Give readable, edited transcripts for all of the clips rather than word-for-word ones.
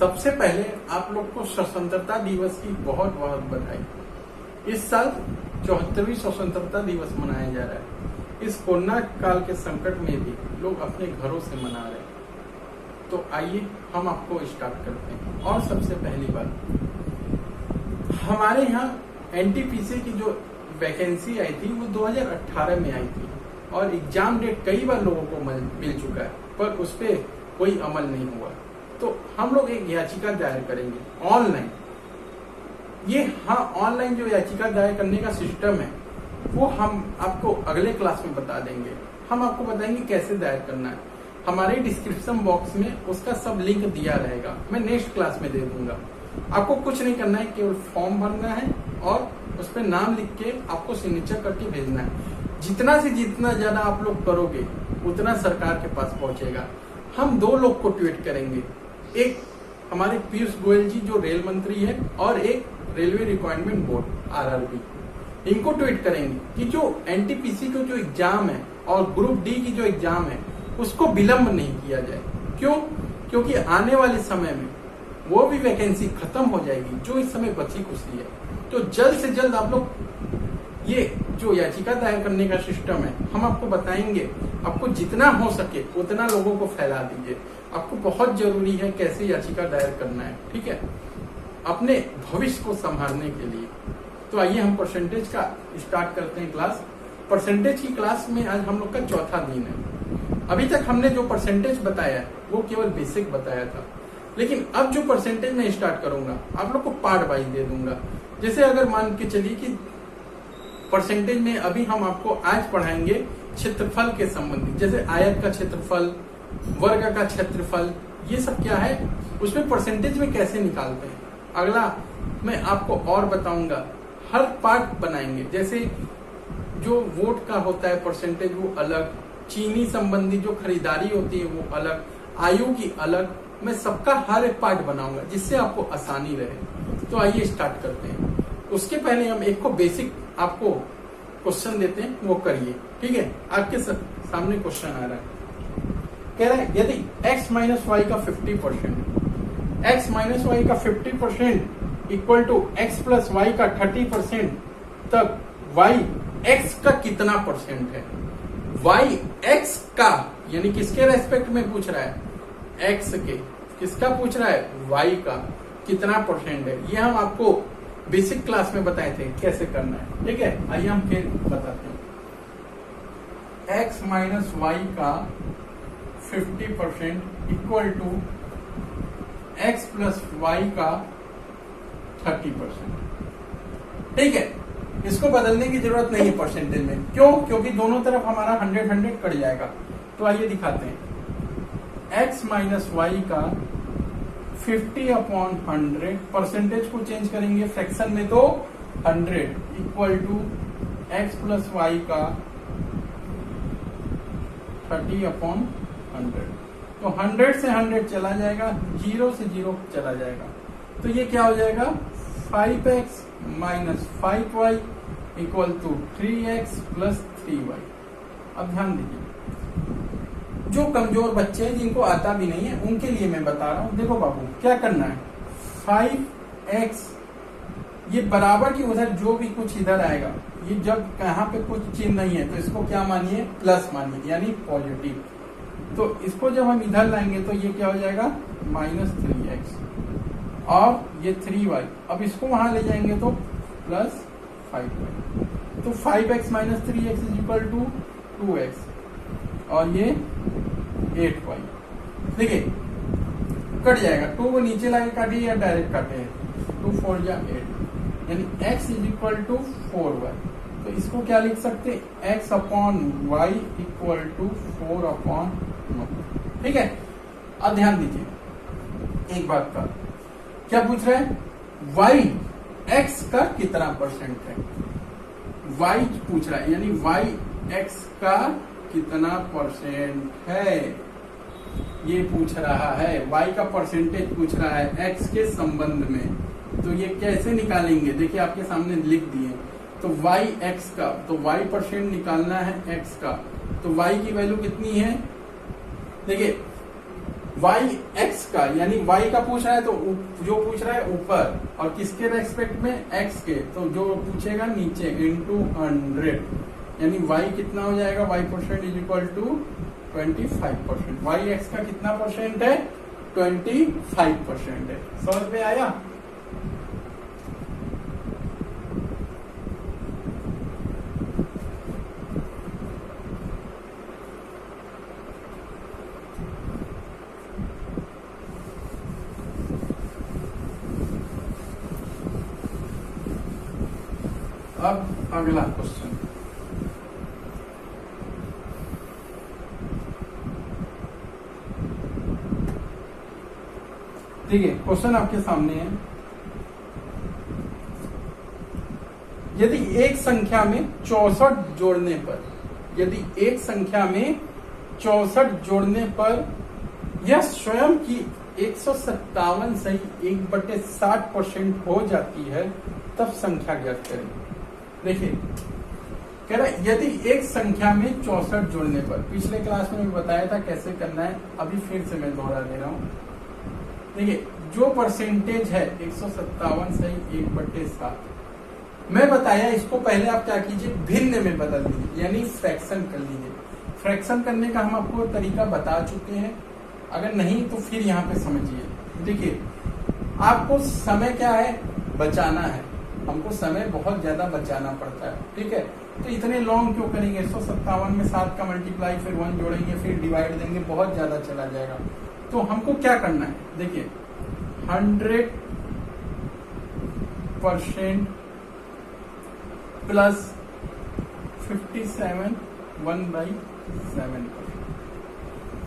सबसे पहले आप लोग को स्वतंत्रता दिवस की बहुत बहुत बधाई। इस साल 74वीं स्वतंत्रता दिवस मनाया जा रहा है। इस कोरोना काल के संकट में भी लोग अपने घरों से मना रहे हैं। तो आइए हम आपको स्टार्ट करते हैं। और सबसे पहली बात, हमारे यहाँ एनटीपीसी की जो वैकेंसी आई थी वो 2018 में आई थी और एग्जाम डेट कई बार लोगों को मिल चुका है, पर उस पर कोई अमल नहीं हुआ। तो हम लोग एक याचिका दायर करेंगे ऑनलाइन। ऑनलाइन जो याचिका दायर करने का सिस्टम है वो हम आपको अगले क्लास में बता देंगे। हम आपको बताएंगे कैसे दायर करना है। हमारे डिस्क्रिप्शन बॉक्स में उसका सब लिंक दिया रहेगा, मैं नेक्स्ट क्लास में दे दूंगा। आपको कुछ नहीं करना है, केवल फॉर्म भरना है और उस पर नाम लिख के आपको सिग्नेचर करके भेजना है। जितना से जितना ज्यादा आप लोग करोगे उतना सरकार के पास पहुंचेगा। हम 2 लोग को ट्वीट करेंगे, एक हमारे पीयूष गोयल जी जो रेल मंत्री है और एक रेलवे रिक्वायरमेंट बोर्ड आरआरबी, इनको ट्वीट करेंगे कि जो एनटीपीसी को जो एग्जाम है और ग्रुप डी की जो एग्जाम है उसको विलंब नहीं किया जाए। क्यों? क्योंकि आने वाले समय में वो भी वैकेंसी खत्म हो जाएगी जो इस समय बची खुशी है। तो जल्द से जल्द आप लोग ये जो याचिका दायर करने का सिस्टम है हम आपको बताएंगे। आपको जितना हो सके उतना लोगों को फैला दीजिए। आपको बहुत जरूरी है कैसे याचिका दायर करना है, ठीक है, अपने भविष्य को संभालने के लिए। तो आइए हम परसेंटेज का स्टार्ट करते हैं क्लास। परसेंटेज की क्लास में आज हम लोग का चौथा दिन है। अभी तक हमने जो परसेंटेज बताया है वो केवल बेसिक बताया था, लेकिन अब जो परसेंटेज मैं स्टार्ट करूंगा आप लोग को पार्ट वाइज दे दूंगा। जैसे अगर मान के चलिए कि परसेंटेज में अभी हम आपको आज पढ़ाएंगे क्षेत्रफल के संबंधित, जैसे आयत का क्षेत्रफल, वर्ग का क्षेत्रफल, ये सब क्या है, उसमें परसेंटेज में कैसे निकालते हैं। अगला मैं आपको और बताऊंगा, हर पार्ट बनाएंगे। जैसे जो वोट का होता है परसेंटेज वो अलग, चीनी संबंधी जो खरीदारी होती है वो अलग, आयु की अलग, मैं सबका हर एक पार्ट बनाऊंगा जिससे आपको आसानी रहे। तो आइए स्टार्ट करते हैं। उसके पहले हम एक को बेसिक आपको क्वेश्चन देते हैं, वो करिए, ठीक है। आपके सामने क्वेश्चन आ रहा है, कह रहा है यदि x माइनस वाई का 50%, x माइनस वाई का 50% equal to x plus Y का 30%, तब y x का कितना परसेंट है। y x का यानी किसके रेस्पेक्ट में पूछ रहा है, x के, किसका पूछ रहा है, y का कितना परसेंट है। ये हम आपको बेसिक क्लास में बताए थे कैसे करना है, ठीक है। आइए हम फिर बताते हैं। x माइनस वाई का 50% equal to x plus Y का 30%, ठीक है। इसको बदलने की जरूरत नहीं है परसेंटेज में। क्यों? क्योंकि दोनों तरफ हमारा 100 कट जाएगा। तो आइए दिखाते हैं। x माइनस वाई का 50/100, परसेंटेज को चेंज करेंगे फ्रैक्शन में तो 100 equal to x plus Y का 30/100। तो 100 से 100 चला जाएगा, 0 से 0 चला जाएगा। तो ये क्या हो जाएगा, 5x minus 5y equal to 3x plus 3y। अब ध्यान दीजिए, जो कमजोर बच्चे हैं जिनको आता भी नहीं है उनके लिए मैं बता रहा हूं। देखो बाबू क्या करना है, 5x ये बराबर की उधर जो भी कुछ इधर आएगा, ये जब कहाँ पे कुछ चिन्ह नहीं है तो इसको क्या मानिए, प्लस मानिए, यानी पॉजिटिव। तो इसको जब हम इधर लाएंगे तो ये क्या हो जाएगा, माइनस 3x और ये 3y। अब इसको वहां ले जाएंगे तो प्लस 5y। तो 5x minus 3x is equal to 2x और ये 8y। देखिए कट जाएगा, 2 को नीचे लाके काटिए या डायरेक्ट काटे, 2 4 जा 8, यानी x is equal to 4y। तो इसको क्या लिख सकते, x upon y equal to 4/9, ठीक है। अब ध्यान दीजिए एक बात का, क्या पूछ रहा है, y x का कितना परसेंट है, y पूछ रहा है, यानी y x का कितना परसेंट है ये पूछ रहा है। y का परसेंटेज पूछ रहा है x के संबंध में। तो ये कैसे निकालेंगे, देखिए आपके सामने लिख दिए। तो y x का, तो y परसेंट निकालना है x का, तो y की वैल्यू कितनी है, देखिए वाई एक्स का, यानी वाई का पूछ रहा है तो जो पूछ रहा है ऊपर, और किसके रेस्पेक्ट में, एक्स के, तो जो पूछेगा नीचे इंटू 100, यानी वाई कितना हो जाएगा, Y percent is equal to 25%। Y X का कितना परसेंट है, 25% है। समझ में आया? अब अगला क्वेश्चन, ठीक है, क्वेश्चन आपके सामने है। यदि एक संख्या में 64 जोड़ने पर, यदि एक संख्या में 64 जोड़ने पर यह स्वयं की 157 सही 1/60% हो जाती है, तब संख्या ज्ञात करें। देखिए, कह रहा है यदि एक संख्या में 64 जोड़ने पर, पिछले क्लास में मैं बताया था कैसे करना है, अभी फिर से मैं दोहरा दे रहा हूं। देखिए, जो परसेंटेज है 157 सही 1/7, मैं बताया, इसको पहले आप क्या कीजिए, भिन्न में बदल दीजिए, यानी फ्रैक्शन कर लीजिए। फ्रैक्शन करने का हम आपको तरीका बता चुके हैं, अगर नहीं तो फिर यहाँ पे समझिए। देखिए, आपको समय क्या है, बचाना है, हमको समय बहुत ज्यादा बचाना पड़ता है, ठीक है। तो इतने लॉन्ग क्यों करेंगे, 157 में 7 का मल्टीप्लाई, फिर 1 जोड़ेंगे, फिर डिवाइड देंगे, बहुत ज्यादा चला जाएगा। तो हमको क्या करना है, देखिए 100% प्लस 57 1/7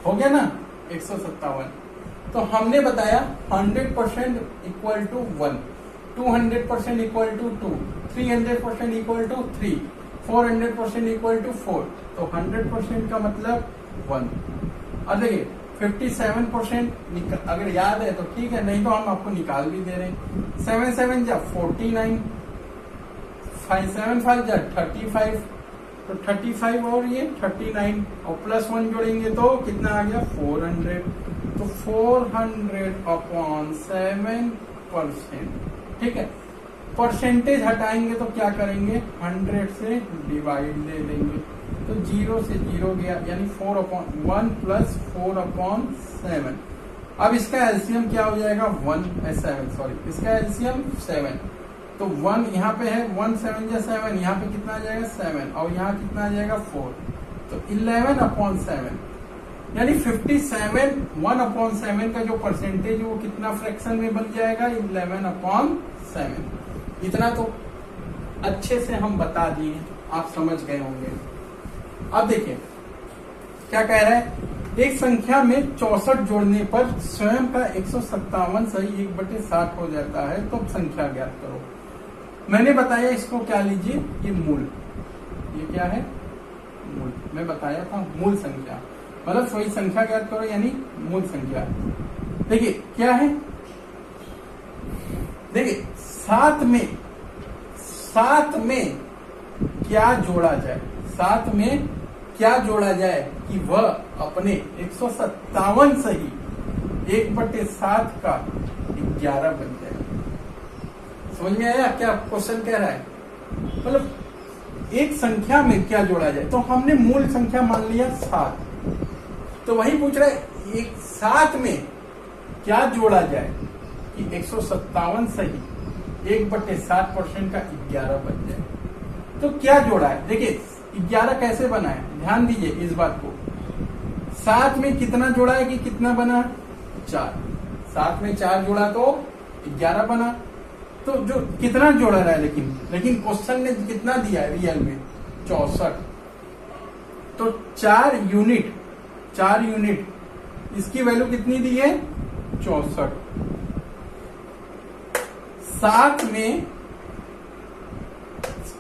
हो गया ना 157। तो हमने बताया 100% equal to 1, 200% equal to 2, 300% equal to 3, 400% equal to 4। तो 100% का मतलब 1। और देखिए 57% अगर याद है तो ठीक है, नहीं तो हम आपको निकाल भी दे रहे हैं। 7 7 जा 49, 5 7 5 जा 35, तो 35 और ये 39, और प्लस 1 जोड़ेंगे तो कितना आ गया 400। तो 400/7%, ठीक है। परसेंटेज हटाएंगे तो क्या करेंगे, 100 से डिवाइड ले लेंगे, तो 0 से 0 गया, यानी 4/1 प्लस 4/7। अब इसका एलसीएम क्या हो जाएगा, 7, सॉरी, इसका एलसीएम 7। तो 1 यहाँ पे है, 1 7 या 7, यहाँ पे कितना आ जाएगा 7, और यहाँ कितना आ जाएगा 4, तो 11/7, यानी 57 1/7 का जो परसेंटेज है वो कितना फ्रैक्शन में बन जाएगा, 11/7। इतना तो अच्छे से हम बता दिए, आप समझ गए होंगे। अब देखिए क्या कह रहा है, एक संख्या में 64 जोड़ने पर स्वयं का 157 सही 1/60 हो जाता है, तो संख्या ज्ञात करो। मैंने बताया इसको क्या लीजिए, ये मूल, ये क्या है, मूल। मैं बताया था मूल संख्या, मतलब वही संख्या ज्ञात करो, यानी मूल संख्या। देखिए क्या है, देखिए 7 में क्या जोड़ा जाए, 7 में क्या जोड़ा जाए कि वह अपने 157 सही 1/7 का 11 बन जाए। समझ में आया क्या क्वेश्चन कह रहा है, मतलब एक संख्या में क्या जोड़ा जाए, तो हमने मूल संख्या मान लिया 7, तो वही पूछ रहा है एक 7 में क्या जोड़ा जाए कि 157 सही 1/7% का 11 बन जाए। तो क्या जोड़ा है, देखिए 11 कैसे बना है, ध्यान दीजिए इस बात को। 7 में कितना जोड़ा है कि कितना बना, 4, 7 में 4 जोड़ा तो 11 बना। तो जो कितना जोड़ा रहा है, लेकिन क्वेश्चन ने कितना दिया है रियल में 64, तो 4 यूनिट इसकी वैल्यू कितनी दी है 64। 7 में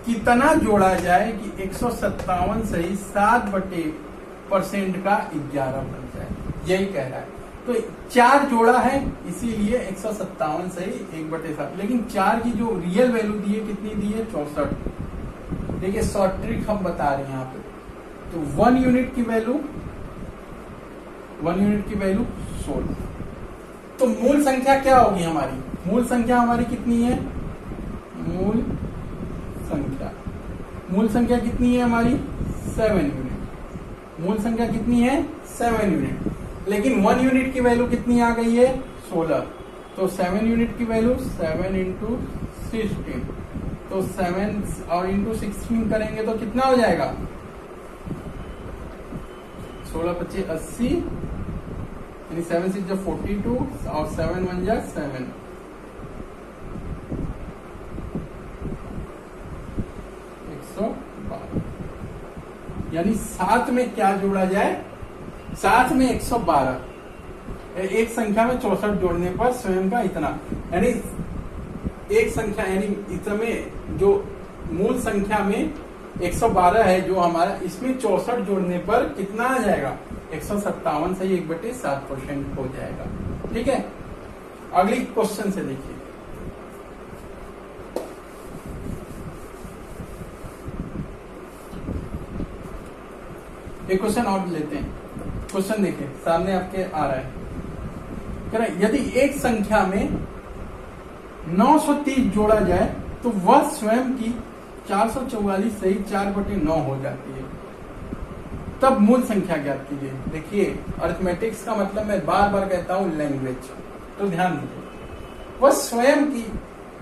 कितना जोड़ा जाए कि 157 सही 7% का 11 बन जाए, यही कह रहा है। तो 4 जोड़ा है इसीलिए 157 सही 1/7, लेकिन 4 की जो रियल वैल्यू दी है कितनी दी है 64। देखिए शॉर्ट ट्रिक हम बता रहे हैं यहाँ पे, तो 1 यूनिट की वैल्यू 1 यूनिट की वैल्यू 16। तो मूल संख्या क्या होगी हमारी? मूल संख्या हमारी कितनी है? मूल संख्या कितनी है हमारी? 7 यूनिट। मूल संख्या कितनी है? 7 यूनिट। लेकिन 1 यूनिट की वैल्यू कितनी आ गई है? 16। तो 7 यूनिट की वैल्यू 7 इंटू 16, तो 7 और इंटू 16 करेंगे तो कितना हो जाएगा? 16 25 80, यानी 7 6 जो 42 और 7 1 जा 7, 112। यानी साथ में क्या जोड़ा जाए? साथ में 112। एक संख्या में 64 जोड़ने पर स्वयं का इतना, यानी एक संख्या यानी इसमें जो मूल संख्या में 112 है जो हमारा, इसमें 64 जोड़ने पर कितना आ जाएगा? 157 से 1/7% हो जाएगा। ठीक है, अगली क्वेश्चन से देखिए। एक क्वेश्चन और लेते हैं। क्वेश्चन देखिए, सामने आपके आ रहा है। कह रहा है यदि एक संख्या में 930 जोड़ा जाए तो वह स्वयं की 444 सहित 4/9 हो जाती है, तब मूल संख्या ज्ञात कीजिए। देखिए, अरिथमेटिक्स का मतलब मैं बार बार कहता हूं लैंग्वेज, तो ध्यान दीजिए। वह स्वयं की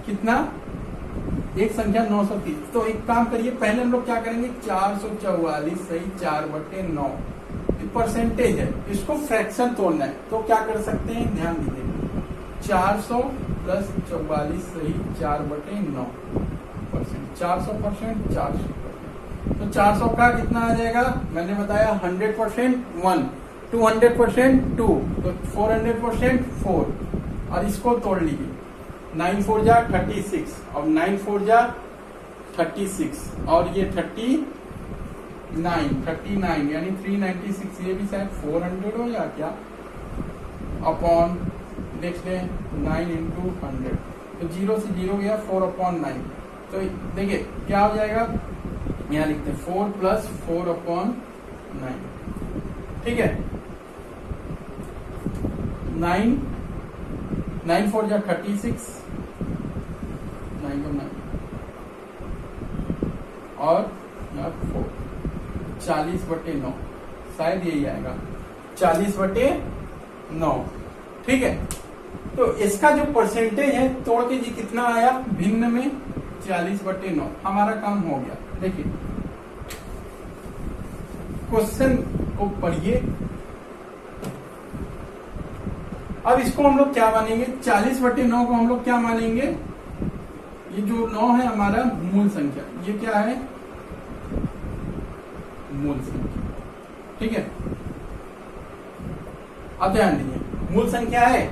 कितना? एक संख्या 930। तो एक काम करिए, पहले हम लोग क्या करेंगे? 444 सहित 4/9 परसेंटेज है, इसको फ्रैक्शन तोड़ना है। तो क्या कर सकते हैं? ध्यान दीजिए, 400 प्लस 44 सहित 4/9 परसेंट, 400%, 400%। तो 400 का कितना आ जाएगा? मैंने बताया 100% 1, 200% 2, तो 400% 4। और इसको तोड़ लीजिए, 9 4 जा 36 और 9 4 जा 36 और ये 39 यानी 396, ये भी शायद 400 हो या क्या, अपॉन देख ले 9 इंटू 100, तो 0 से 0 गया, 4/9। तो देखिए क्या हो जाएगा, यहाँ लिखते हैं 4 प्लस 4/9। ठीक है, 9 4 जा 36, 9 और 4, 40/9, शायद यही आएगा 40/9। ठीक है, तो इसका जो परसेंटेज है तोड़ के जी कितना आया? भिन्न में 40/9। हमारा काम हो गया। देखिए क्वेश्चन को पढ़िए। अब इसको हम लोग क्या मानेंगे? 40/9 को हम लोग क्या मानेंगे? ये जो 9 है हमारा मूल संख्या, ये क्या है? मूल संख्या। ठीक है, अब ध्यान दीजिए, मूल संख्या है।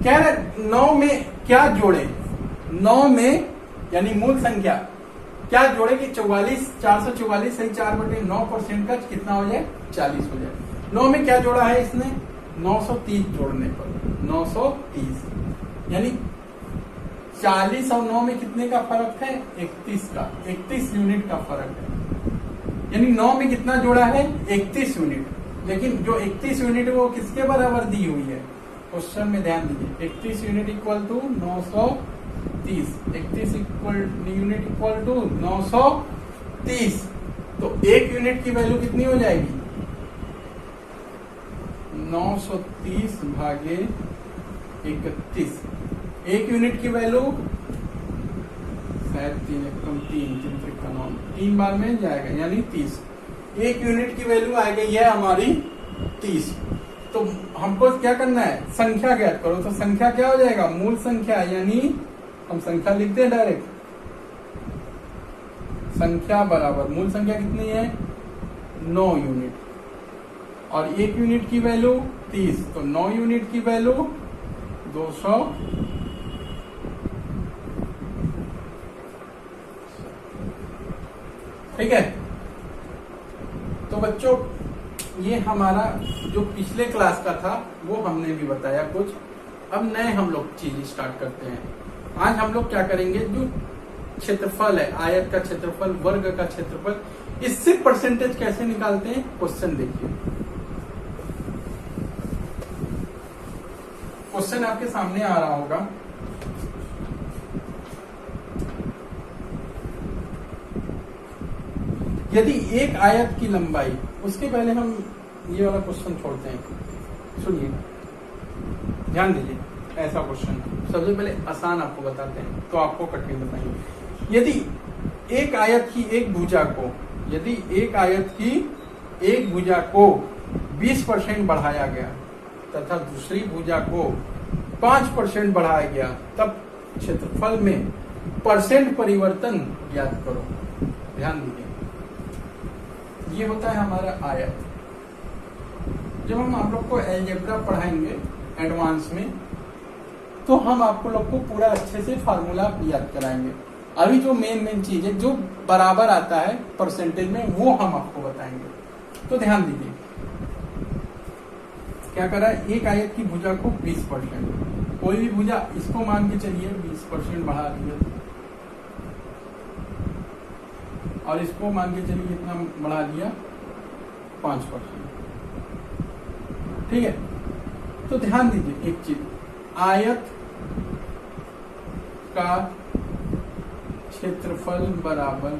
कह रहे 9 में क्या जोड़े? 9 में यानी मूल संख्या क्या जोड़े कि 444 सही 4/9% का कितना हो जाए? 40 हो जाए। 9 में क्या जोड़ा है इसने? 930 जोड़ने पर 930, यानी 40 और 9 में कितने का फर्क है? 31 का, 31 यूनिट का फर्क है। यानी 9 में कितना जोड़ा है? 31 यूनिट। लेकिन जो 31 यूनिट है वो किसके बराबर दी हुई है? क्वेश्चन में ध्यान दीजिए, 31 unit equal to 930, 31 unit equal to 930। तो 1 यूनिट की वैल्यू कितनी हो जाएगी? 930 भागे 31। 1 यूनिट की वैल्यू शायद 3 बार में जाएगा, यानी 30। 1 यूनिट की वैल्यू आ गई है हमारी 30। तो हमको क्या करना है? संख्या ज्ञात करो। तो संख्या क्या हो जाएगा? मूल संख्या, यानी हम संख्या लिखते हैं डायरेक्ट, संख्या बराबर मूल संख्या कितनी है? 9 यूनिट, और 1 यूनिट की वैल्यू 30, तो 9 यूनिट की वैल्यू 200। ठीक है, तो बच्चों ये हमारा जो पिछले क्लास का था वो हमने भी बताया कुछ। अब नए हम लोग चीज स्टार्ट करते हैं। आज हम लोग क्या करेंगे? जो क्षेत्रफल है, आयत का क्षेत्रफल, वर्ग का क्षेत्रफल, इससे परसेंटेज कैसे निकालते हैं? क्वेश्चन देखिए। क्वेश्चन आपके सामने आ रहा होगा। यदि एक आयत की लंबाई, उसके पहले हम ये वाला क्वेश्चन छोड़ते हैं। सुनिए, ध्यान दीजिए, ऐसा क्वेश्चन सबसे पहले आसान आपको बताते हैं, तो आपको कठिन बताएंगे। यदि एक आयत की एक भुजा को, यदि एक आयत की एक भुजा को 20% बढ़ाया गया तथा दूसरी भुजा को 5% बढ़ाया गया, तब क्षेत्रफल में परसेंट परिवर्तन ज्ञात करो। ध्यान दीजिए, ये होता है हमारा आयत। जब हम आप लोग को अलजेब्रा पढ़ाएंगे एडवांस में, तो हम आपको लोग को पूरा अच्छे से फार्मूला याद कराएंगे। अभी जो मेन चीज है, जो बराबर आता है परसेंटेज में, वो हम आपको बताएंगे। तो ध्यान दीजिए, क्या करा, एक आयत की भुजा को 20%, कोई भी भुजा, इसको मान के चलिए 20% बढ़ा दिया, और इसको मान के चलिए कितना बढ़ा दिया, 5%। ठीक है, तो ध्यान दीजिए एक चीज, आयत का क्षेत्रफल बराबर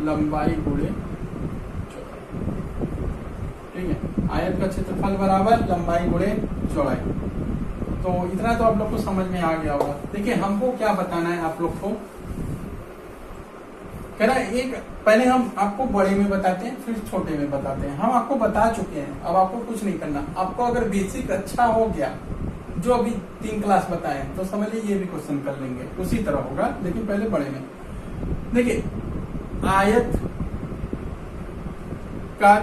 लंबाई गुणे चौड़ाई। ठीक है, आयत का क्षेत्रफल बराबर लंबाई गुणे चौड़ाई। तो इतना तो आप लोग को समझ में आ गया होगा। देखिए, हमको क्या बताना है आप लोग को, कह रहा है एक, पहले हम आपको बड़े में बताते हैं, फिर छोटे में बताते हैं। हम आपको बता चुके हैं, अब आपको कुछ नहीं करना। आपको अगर बेसिक अच्छा हो गया, जो अभी 3 क्लास बताए, तो समझ लीजिए ये भी क्वेश्चन कर लेंगे, उसी तरह होगा, लेकिन पहले बड़े में। देखिए, आयत का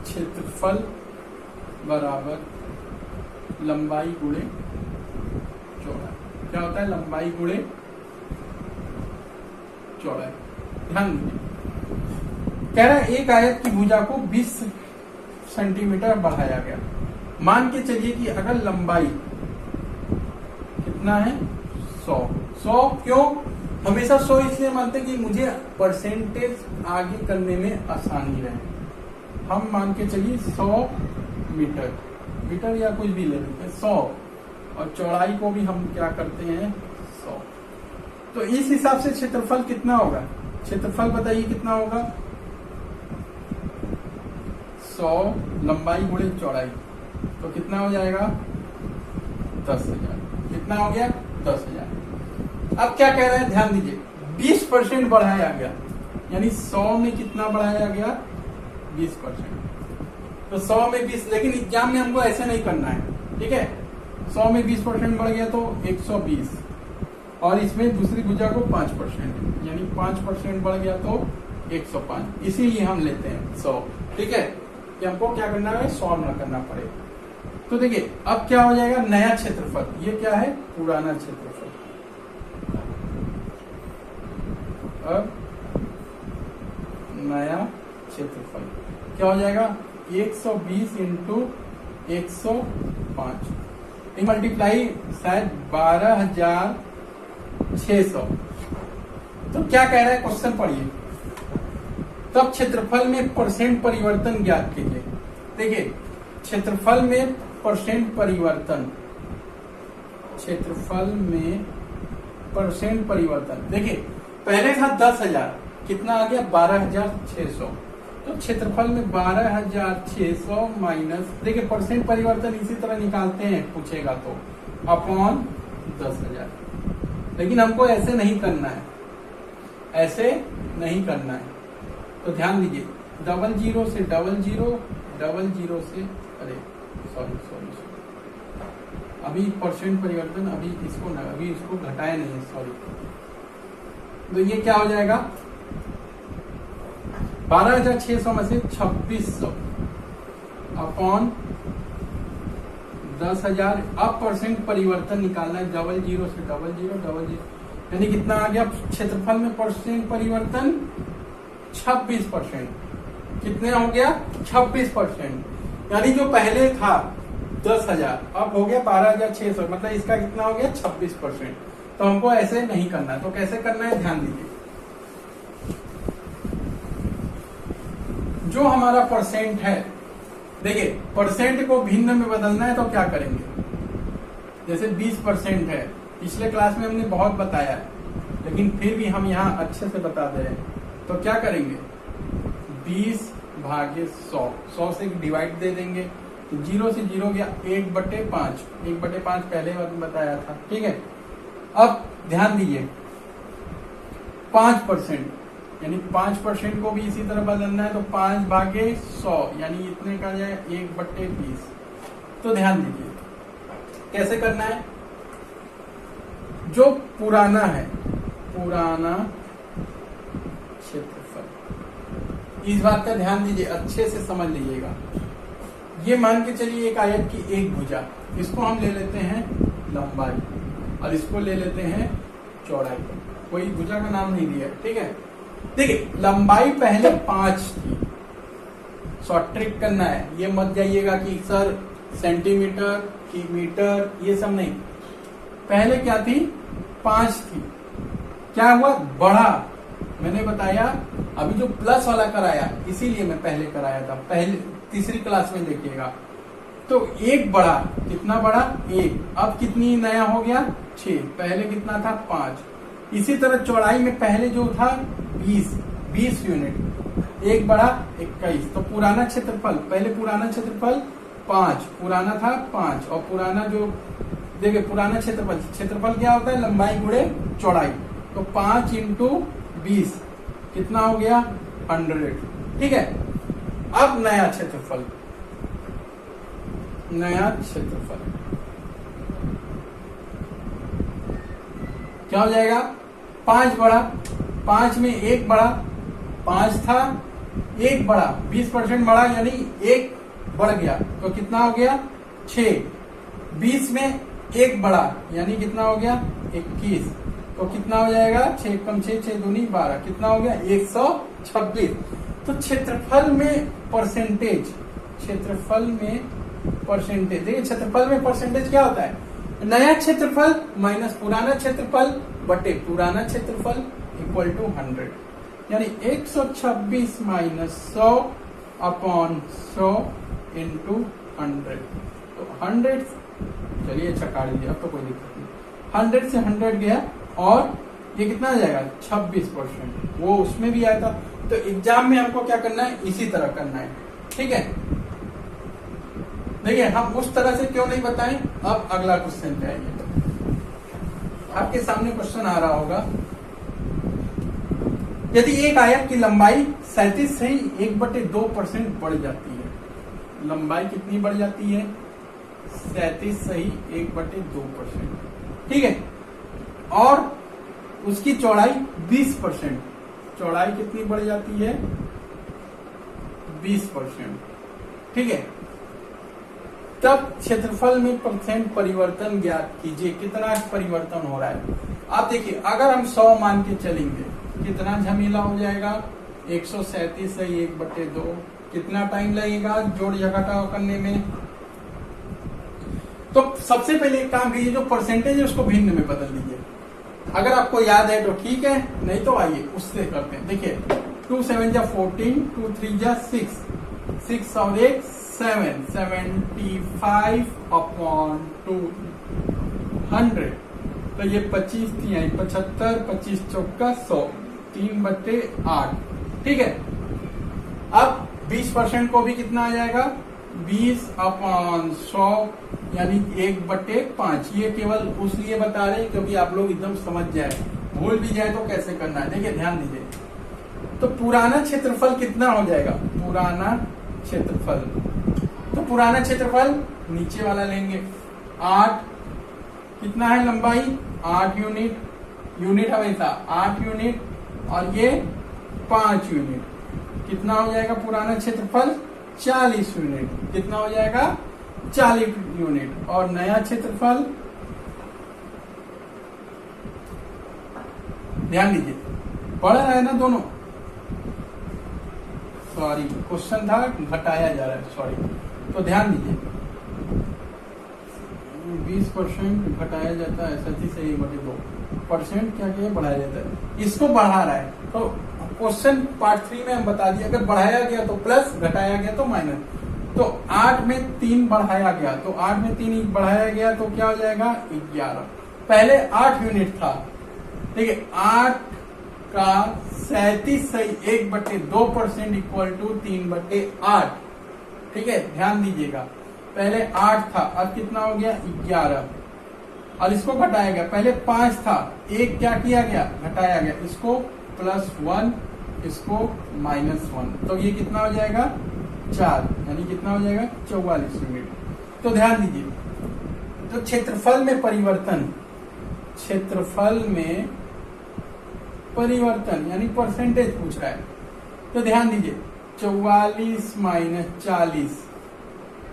क्षेत्रफल बराबर लंबाई गुणे चौड़ाई। क्या होता है, लंबाई गुणे चौड़ाई। ध्यान दीजिए, कह रहा है एक आयत की भुजा को 20 सेंटीमीटर बढ़ाया गया। मान के चलिए कि अगर लंबाई कितना है, 100 क्यों, हमेशा 100 इसलिए मानते हैं कि मुझे परसेंटेज आगे करने में आसानी रहे। हम मान के चलिए 100 मीटर या कुछ भी ले लेते हैं, 100, और चौड़ाई को भी हम क्या करते हैं, 100। तो इस हिसाब से क्षेत्रफल कितना होगा, क्षेत्रफल बताइए कितना होगा, 100 लंबाई गुणे चौड़ाई, तो कितना हो जाएगा, 10,000। कितना हो गया, 10,000। अब क्या कह रहे हैं, ध्यान दीजिए, 20% बढ़ाया गया, यानी 100 में कितना बढ़ाया गया, 20%। तो 100 में 20, लेकिन एग्जाम में हमको ऐसे नहीं करना है। ठीक है, 100 में 20% बढ़ गया तो 120, और इसमें दूसरी भुजा को 5%, यानी 5% बढ़ गया तो 105। इसीलिए हम लेते हैं 100। ठीक है, कि हमको क्या करना है, सॉल्व न करना पड़े। तो देखिए, अब क्या हो जाएगा, नया क्षेत्रफल, ये क्या है, पुराना क्षेत्रफल। अब नया क्षेत्रफल क्या हो जाएगा, 120 इंटू 105, मल्टीप्लाई शायद 12,600। तो क्या कह रहा है क्वेश्चन, पढ़िए। तब क्षेत्रफल में परसेंट परिवर्तन ज्ञात कीजिए। देखिए, क्षेत्रफल में परसेंट परिवर्तन, क्षेत्रफल में परसेंट परिवर्तन। देखिए, पहले था 10,000, कितना आ गया, 12,600। तो क्षेत्रफल में 12,600 माइनस, देखिए परसेंट परिवर्तन इसी तरह निकालते हैं, पूछेगा तो, अपॉन 10,000। लेकिन हमको ऐसे नहीं करना है, ऐसे नहीं करना है। तो ध्यान दीजिए, 00 से 00, 00 से, अरे सॉरी, अभी परसेंट परिवर्तन, अभी इसको घटाया नहीं है, सॉरी। तो ये क्या हो जाएगा, 12,600 में से 2,600 अपॉन 10,000। अब परसेंट परिवर्तन निकालना है, 00 से 00, यानी कितना आ गया, क्षेत्रफल में परसेंट परिवर्तन 26%। कितने हो गया, 26%। यानी जो पहले था 10,000, अब हो गया 12,600, मतलब इसका कितना हो गया, 26%। तो हमको ऐसे नहीं करना है। तो कैसे करना है, ध्यान दीजिए, जो हमारा परसेंट है, देखिए परसेंट को भिन्न में बदलना है तो क्या करेंगे, जैसे 20% है, पिछले क्लास में हमने बहुत बताया लेकिन फिर भी हम यहाँ अच्छे से बता दे रहे हैं। तो क्या करेंगे, 20 भागे 100, 100 से डिवाइड दे देंगे तो 0 से 0 गया 1/5, 1/5 पहले बताया था। ठीक है, अब ध्यान दीजिए 5%, यानी 5% को भी इसी तरह बदलना है तो 5 भागे 100 यानी इतने का जाए 1/20। तो ध्यान दीजिए कैसे करना है, जो पुराना है, पुराना क्षेत्रफल, इस बात का ध्यान दीजिए, अच्छे से समझ लीजिएगा। ये मान के चलिए एक आयत की एक भुजा, इसको हम ले लेते हैं लंबाई और इसको ले लेते हैं चौड़ाई। कोई भुजा का नाम नहीं दिया, ठीक है। देखिए लंबाई पहले 5 थी, शॉर्ट ट्रिक करना है, ये मत जाइएगा कि सर सेंटीमीटर की मीटर, ये सब नहीं। पहले क्या थी, 5 थी। क्या हुआ, बढ़ा, मैंने बताया अभी जो प्लस वाला कराया इसीलिए मैं पहले कराया था, पहले तीसरी क्लास में देखिएगा। तो 1 बढ़ा, कितना बढ़ा 1, अब कितनी नया हो गया 6, पहले कितना था 5। इसी तरह चौड़ाई में पहले जो था 20 यूनिट, 1 बढ़ा 21। तो पुराना क्षेत्रफल, पहले पुराना क्षेत्रफल 5, पुराना था 5 और पुराना जो देखिए पुराना क्षेत्रफल क्या होता है, लंबाई गुणे चौड़ाई। तो 5 × 20 कितना हो गया 100। ठीक है, अब नया क्षेत्रफल, क्या हो जाएगा, 5 बढ़ा, 5 में 1 बढ़ा, 5 था 1 बढ़ा, 20% बढ़ा यानी 1 बढ़ गया तो कितना हो गया 6। 20 में 1 बढ़ा यानी कितना हो गया 21, तो कितना हो जाएगा 6 कम 6, 6 दूनी 12, कितना हो गया 126। तो क्षेत्रफल में परसेंटेज, देखिए क्षेत्रफल में परसेंटेज क्या होता है, नया क्षेत्रफल माइनस पुराना क्षेत्रफल बटे पुराना क्षेत्रफल इक्वल टू 100, यानी 126 माइनस 100 अपॉन 100 इंटू 100। तो 100, चलिए अच्छा काट लीजिए, अब तो कोई दिक्कत नहीं। 100 से 100 गया और ये कितना आ जाएगा 26%, वो उसमें भी आया था। तो एग्जाम में हमको क्या करना है, इसी तरह करना है। ठीक है, देखिए हम उस तरह से क्यों नहीं बताएं। अब अगला क्वेश्चन पे आइए, आपके सामने क्वेश्चन आ रहा होगा, यदि एक आयत की लंबाई 37 से 1/2% बढ़ जाती है, लंबाई कितनी बढ़ जाती है 37 से 1/2%, ठीक है, और उसकी चौड़ाई 20%, चौड़ाई कितनी बढ़ जाती है 20%, ठीक है, तब क्षेत्रफल में परसेंट परिवर्तन ज्ञात कीजिए, कितना परिवर्तन हो रहा है। आप देखिए अगर हम 100 मान के चलेंगे कितना झमेला हो जाएगा, 137 से 1/2, कितना टाइम लगेगा जोड़ घटाव करने में। तो सबसे पहले एक काम कीजिए, जो परसेंटेज है उसको भिन्न में बदल दीजिए। अगर आपको याद है तो ठीक है, नहीं तो आइए उससे करते हैं। देखिए 2 7 जा 14, 2 3 जा 6, 6 और 1 7, 75 अपॉन 200। तो ये 25 थी, 75, 25 चौका 100, 3/8। ठीक है, अब 20% को भी कितना आ जाएगा 20 अपॉन 100 यानी 1/5। ये केवल उसलिए बता रहे हैं क्योंकि आप लोग एकदम समझ जाए, भूल भी जाए तो कैसे करना है। देखिए ध्यान दीजिए, तो पुराना क्षेत्रफल कितना हो जाएगा, पुराना क्षेत्रफल, तो पुराना क्षेत्रफल नीचे वाला लेंगे 8, कितना है लंबाई 8 यूनिट, यूनिट हमेशा 8 यूनिट और ये 5 यूनिट, कितना हो जाएगा पुराना क्षेत्रफल 40 यूनिट, कितना हो जाएगा 40 यूनिट, और नया क्षेत्रफल ध्यान दीजिए बढ़ रहा है ना दोनों, सॉरी क्वेश्चन था घटाया जा रहा है, सॉरी। तो ध्यान दीजिए 20% घटाया जाता है 37 से 1/2%, क्या क्या बढ़ाया जाता है, इसको बढ़ा रहा है। तो क्वेश्चन पार्ट 3 में हम बता दिए, अगर बढ़ाया गया तो प्लस, घटाया गया तो माइनस। तो 8 में 3 बढ़ाया गया, तो 8 में 3 बढ़ाया गया तो क्या हो जाएगा 11। पहले 8 यूनिट था, देखिए 8 का 37.1/2% इक्वल टू 3/8। ठीक है, ध्यान दीजिएगा, पहले 8 था, अब कितना हो गया 11, और इसको घटाया गया। पहले 5 था, एक क्या किया गया घटाया गया, इसको +1 इसको -1, तो ये कितना हो जाएगा 4, यानी कितना हो जाएगा 44 यूनिट। तो ध्यान दीजिए, तो क्षेत्रफल में परिवर्तन, क्षेत्रफल में परिवर्तन यानी परसेंटेज पूछ रहा है, तो ध्यान दीजिए 44 - 40,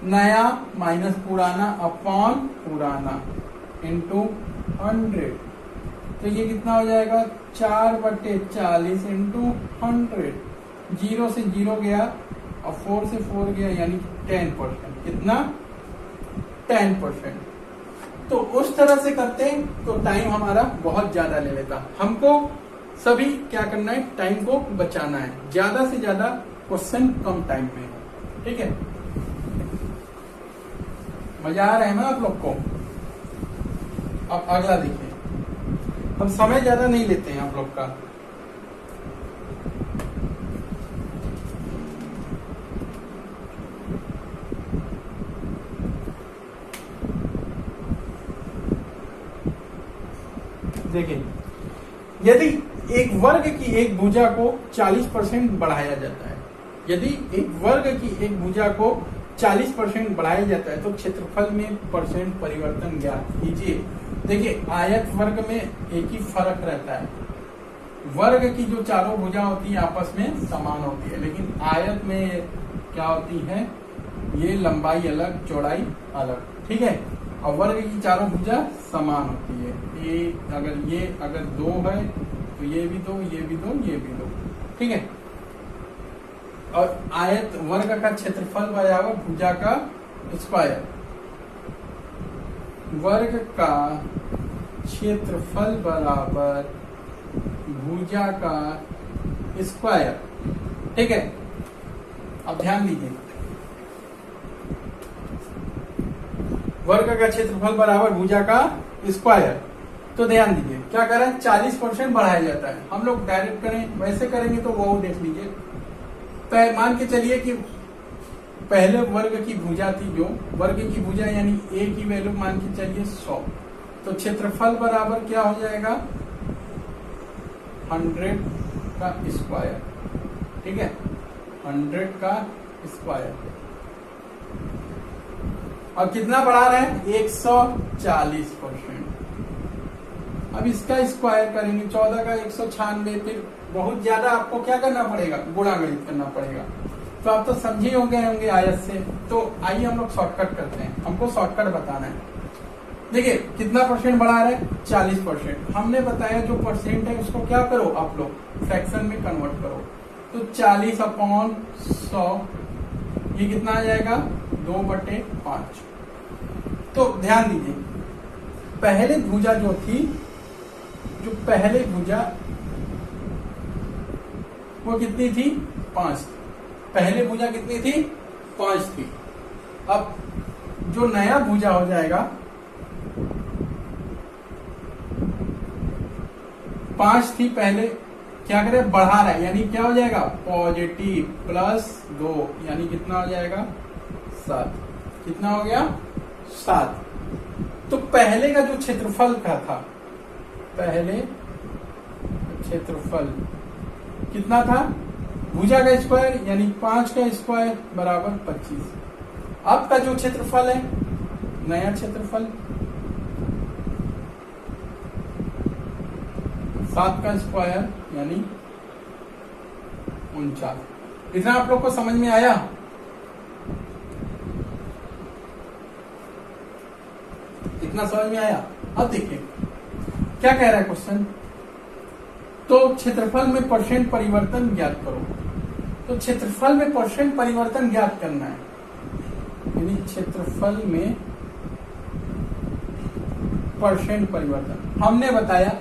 नया माइनस पुराना अपॉन पुराना इंटू 100, तो ये कितना हो जाएगा 4/40 इंटू 100। 0 से 0 गया और 4 से 4 गया, यानी 10%। कितना 10%। तो उस तरह से करते हैं तो टाइम हमारा बहुत ज्यादा ले लेता। हमको सभी क्या करना है, टाइम को बचाना है, ज्यादा से ज्यादा क्वेश्चन कम टाइम में। ठीक है, मजा आ रहा है ना आप लोग को। अब अगला देखिए, हम समय ज्यादा नहीं लेते हैं आप लोग का। देखिए, यदि एक वर्ग की एक भुजा को 40% बढ़ाया जाता है, यदि एक वर्ग की एक भुजा को 40% बढ़ाया जाता है तो क्षेत्रफल में परसेंट परिवर्तन ज्ञात कीजिए। देखिए, आयत वर्ग में एक ही फर्क रहता है, वर्ग की जो चारों भुजा होती है आपस में समान होती है, लेकिन आयत में क्या होती है, ये लंबाई अलग चौड़ाई अलग। ठीक है, और वर्ग की चारों भुजा समान होती है। ये अगर 2 है तो ये भी 2, ये भी 2, ये भी 2। ठीक है, और आयत वर्ग का क्षेत्रफल बराबर भुजा का स्क्वायर, वर्ग का क्षेत्रफल बराबर भुजा का स्क्वायर। ठीक है, अब ध्यान दीजिए, वर्ग का क्षेत्रफल बराबर भुजा का स्क्वायर। तो ध्यान दीजिए क्या कर रहे हैं, 40% बढ़ाया जाता है। हम लोग डायरेक्ट करें, वैसे करेंगे तो वो देख लीजिए। तो मान के चलिए कि पहले वर्ग की भुजा थी, जो वर्ग की भुजा यानी a की वैल्यू मान के चलिए 100, तो क्षेत्रफल बराबर क्या हो जाएगा 100 का स्क्वायर। ठीक है, 100 का स्क्वायर। और कितना बढ़ा रहे हैं 140%। अब इसका स्क्वायर करेंगे, 14 का 196, फिर बहुत ज्यादा आपको क्या करना पड़ेगा, गुणा गणित करना पड़ेगा। तो आप तो समझे हो गए होंगे आयत से। तो आइए हम लोग शॉर्टकट करते हैं, हमको शॉर्टकट बताना है। देखिए कितना परसेंट बढ़ा रहे हैं 40%। हमने बताया जो परसेंट है उसको क्या करो आप लोग फ्रैक्शन में कन्वर्ट करो, तो 40/100 ये कितना आ जाएगा 2/5। तो ध्यान दीजिए, पहले भुजा जो थी, जो पहले भुजा वो कितनी थी 5, पहले भुजा कितनी थी 5 थी। अब जो नया भुजा हो जाएगा 5 थी पहले, क्या करे बढ़ा रहा है, यानी क्या हो जाएगा पॉजिटिव +2, यानी कितना हो जाएगा 7। कितना हो गया 7। तो पहले का जो क्षेत्रफल का था, पहले क्षेत्रफल कितना था, भुजा का स्क्वायर यानी 5 का स्क्वायर बराबर 25। अब का जो क्षेत्रफल है, नया क्षेत्रफल 7 का स्क्वायर यानी 49। इतना आप लोग को समझ में आया। इतना समझ में आया। अब देखिए क्या कह रहा है क्वेश्चन, तो क्षेत्रफल में परसेंट परिवर्तन ज्ञात करो। तो क्षेत्रफल में परसेंट परिवर्तन ज्ञात करना है, यानी क्षेत्रफल में परसेंट परिवर्तन। हमने बताया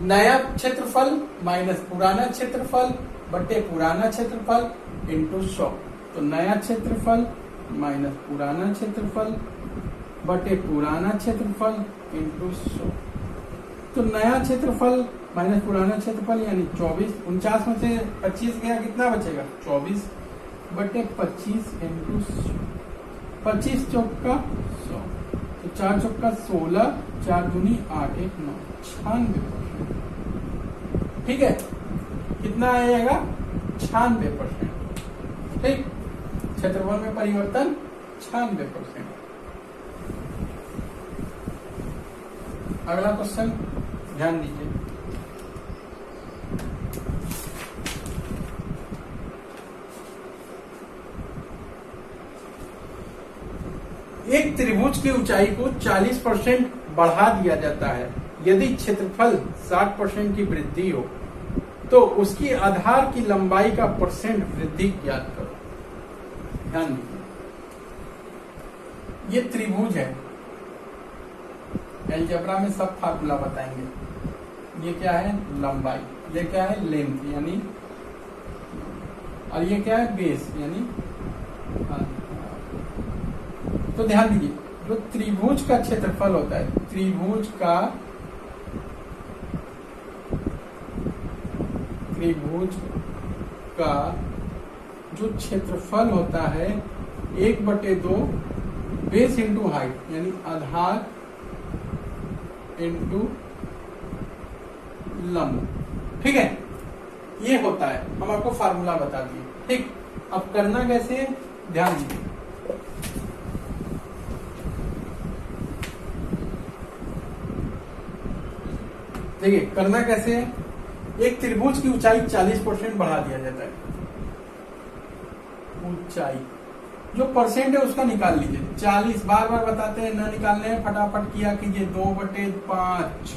नया क्षेत्रफल माइनस पुराना क्षेत्रफल बटे पुराना क्षेत्रफल इंटू 100। तो नया क्षेत्रफल माइनस पुराना क्षेत्रफल बटे पुराना क्षेत्रफल इंटू 100। तो नया क्षेत्रफल माइनस पुराना क्षेत्रफल यानी 24, 49 में से 25 गया, कितना बचेगा 24 बटे 25 इंटू 25 चौका 100, तो 4 चौका 16, 4 दूनी 8, 1 9, 96%। ठीक है, कितना आएगा 96%। ठीक, क्षेत्रफल में परिवर्तन 96%। अगला क्वेश्चन ध्यान दीजिए। एक त्रिभुज की ऊंचाई को 40% बढ़ा दिया जाता है। यदि क्षेत्रफल 60% की वृद्धि हो तो उसकी आधार की लंबाई का परसेंट वृद्धि ज्ञात करो। ध्यान दीजिए, ये त्रिभुज है, अलजेब्रा में सब फार्मूला बताएंगे। ये क्या है लंबाई, ये क्या है लेंथ यानी, और ये क्या है बेस यानी। तो ध्यान दीजिए, जो त्रिभुज का क्षेत्रफल होता है, त्रिभुज का जो क्षेत्रफल होता है 1/2 बेस इंटू हाइट यानी आधार इंटू लंब। ठीक है, ये होता है, हम आपको फार्मूला बता दिए। ठीक, अब करना कैसे है ध्यान दीजिए। देखिए करना कैसे है, एक त्रिभुज की ऊंचाई 40% बढ़ा दिया जाता है। ऊंचाई जो परसेंट है उसका निकाल लीजिए। 40 बार बार बताते हैं न निकालने हैं, फटाफट किया कीजिए। 2/5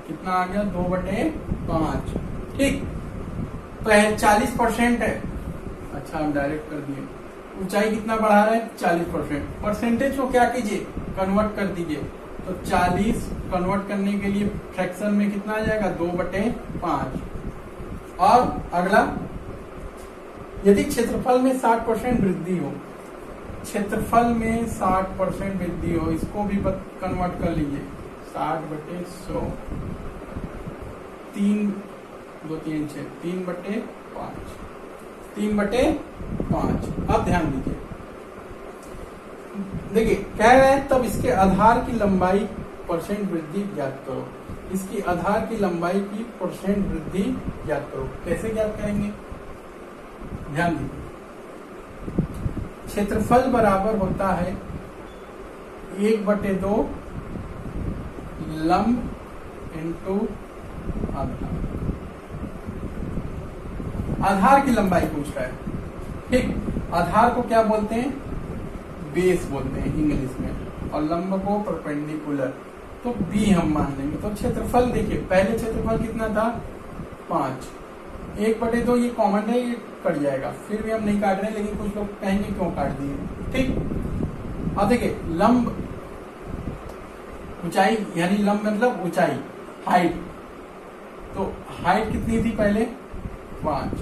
कितना आ गया 2/5। ठीक, पहले 40% है, अच्छा हम डायरेक्ट कर दिए। ऊंचाई कितना बढ़ा रहे हैं 40%। परसेंटेज को क्या कीजिए कन्वर्ट कर दीजिए। तो 40 कन्वर्ट करने के लिए फ्रैक्शन में कितना आ जाएगा 2/5। और अगला, यदि क्षेत्रफल में 60% वृद्धि हो, क्षेत्रफल में 60% वृद्धि हो, इसको भी कन्वर्ट कर लीजिए 60/100। 3 2 3 6 3/5 3/5। अब ध्यान दीजिए, देखिए कह रहे हैं तब इसके आधार की लंबाई परसेंट वृद्धि ज्ञात करो। इसकी आधार की लंबाई की परसेंट वृद्धि ज्ञात करो। कैसे ज्ञात करेंगे ध्यान दीजिए। क्षेत्रफल बराबर होता है 1/2 लंब इंटू आधार। आधार की लंबाई पूछ रहा है। ठीक, आधार को क्या बोलते हैं बेस बोलते हैं इंग्लिश में, और लंब को परपेंडिकुलर। तो बी हम मान लेंगे। तो क्षेत्रफल देखिए, पहले क्षेत्रफल कितना था 5, 1/2 ये कॉमन है, ये कट जाएगा। फिर भी हम नहीं काट रहे, लेकिन कुछ लोग कहेंगे क्यों काट दिए। ठीक, अब देखिए लंब ऊंचाई यानी लंब मतलब ऊंचाई, हाइट। तो हाइट कितनी थी पहले 5,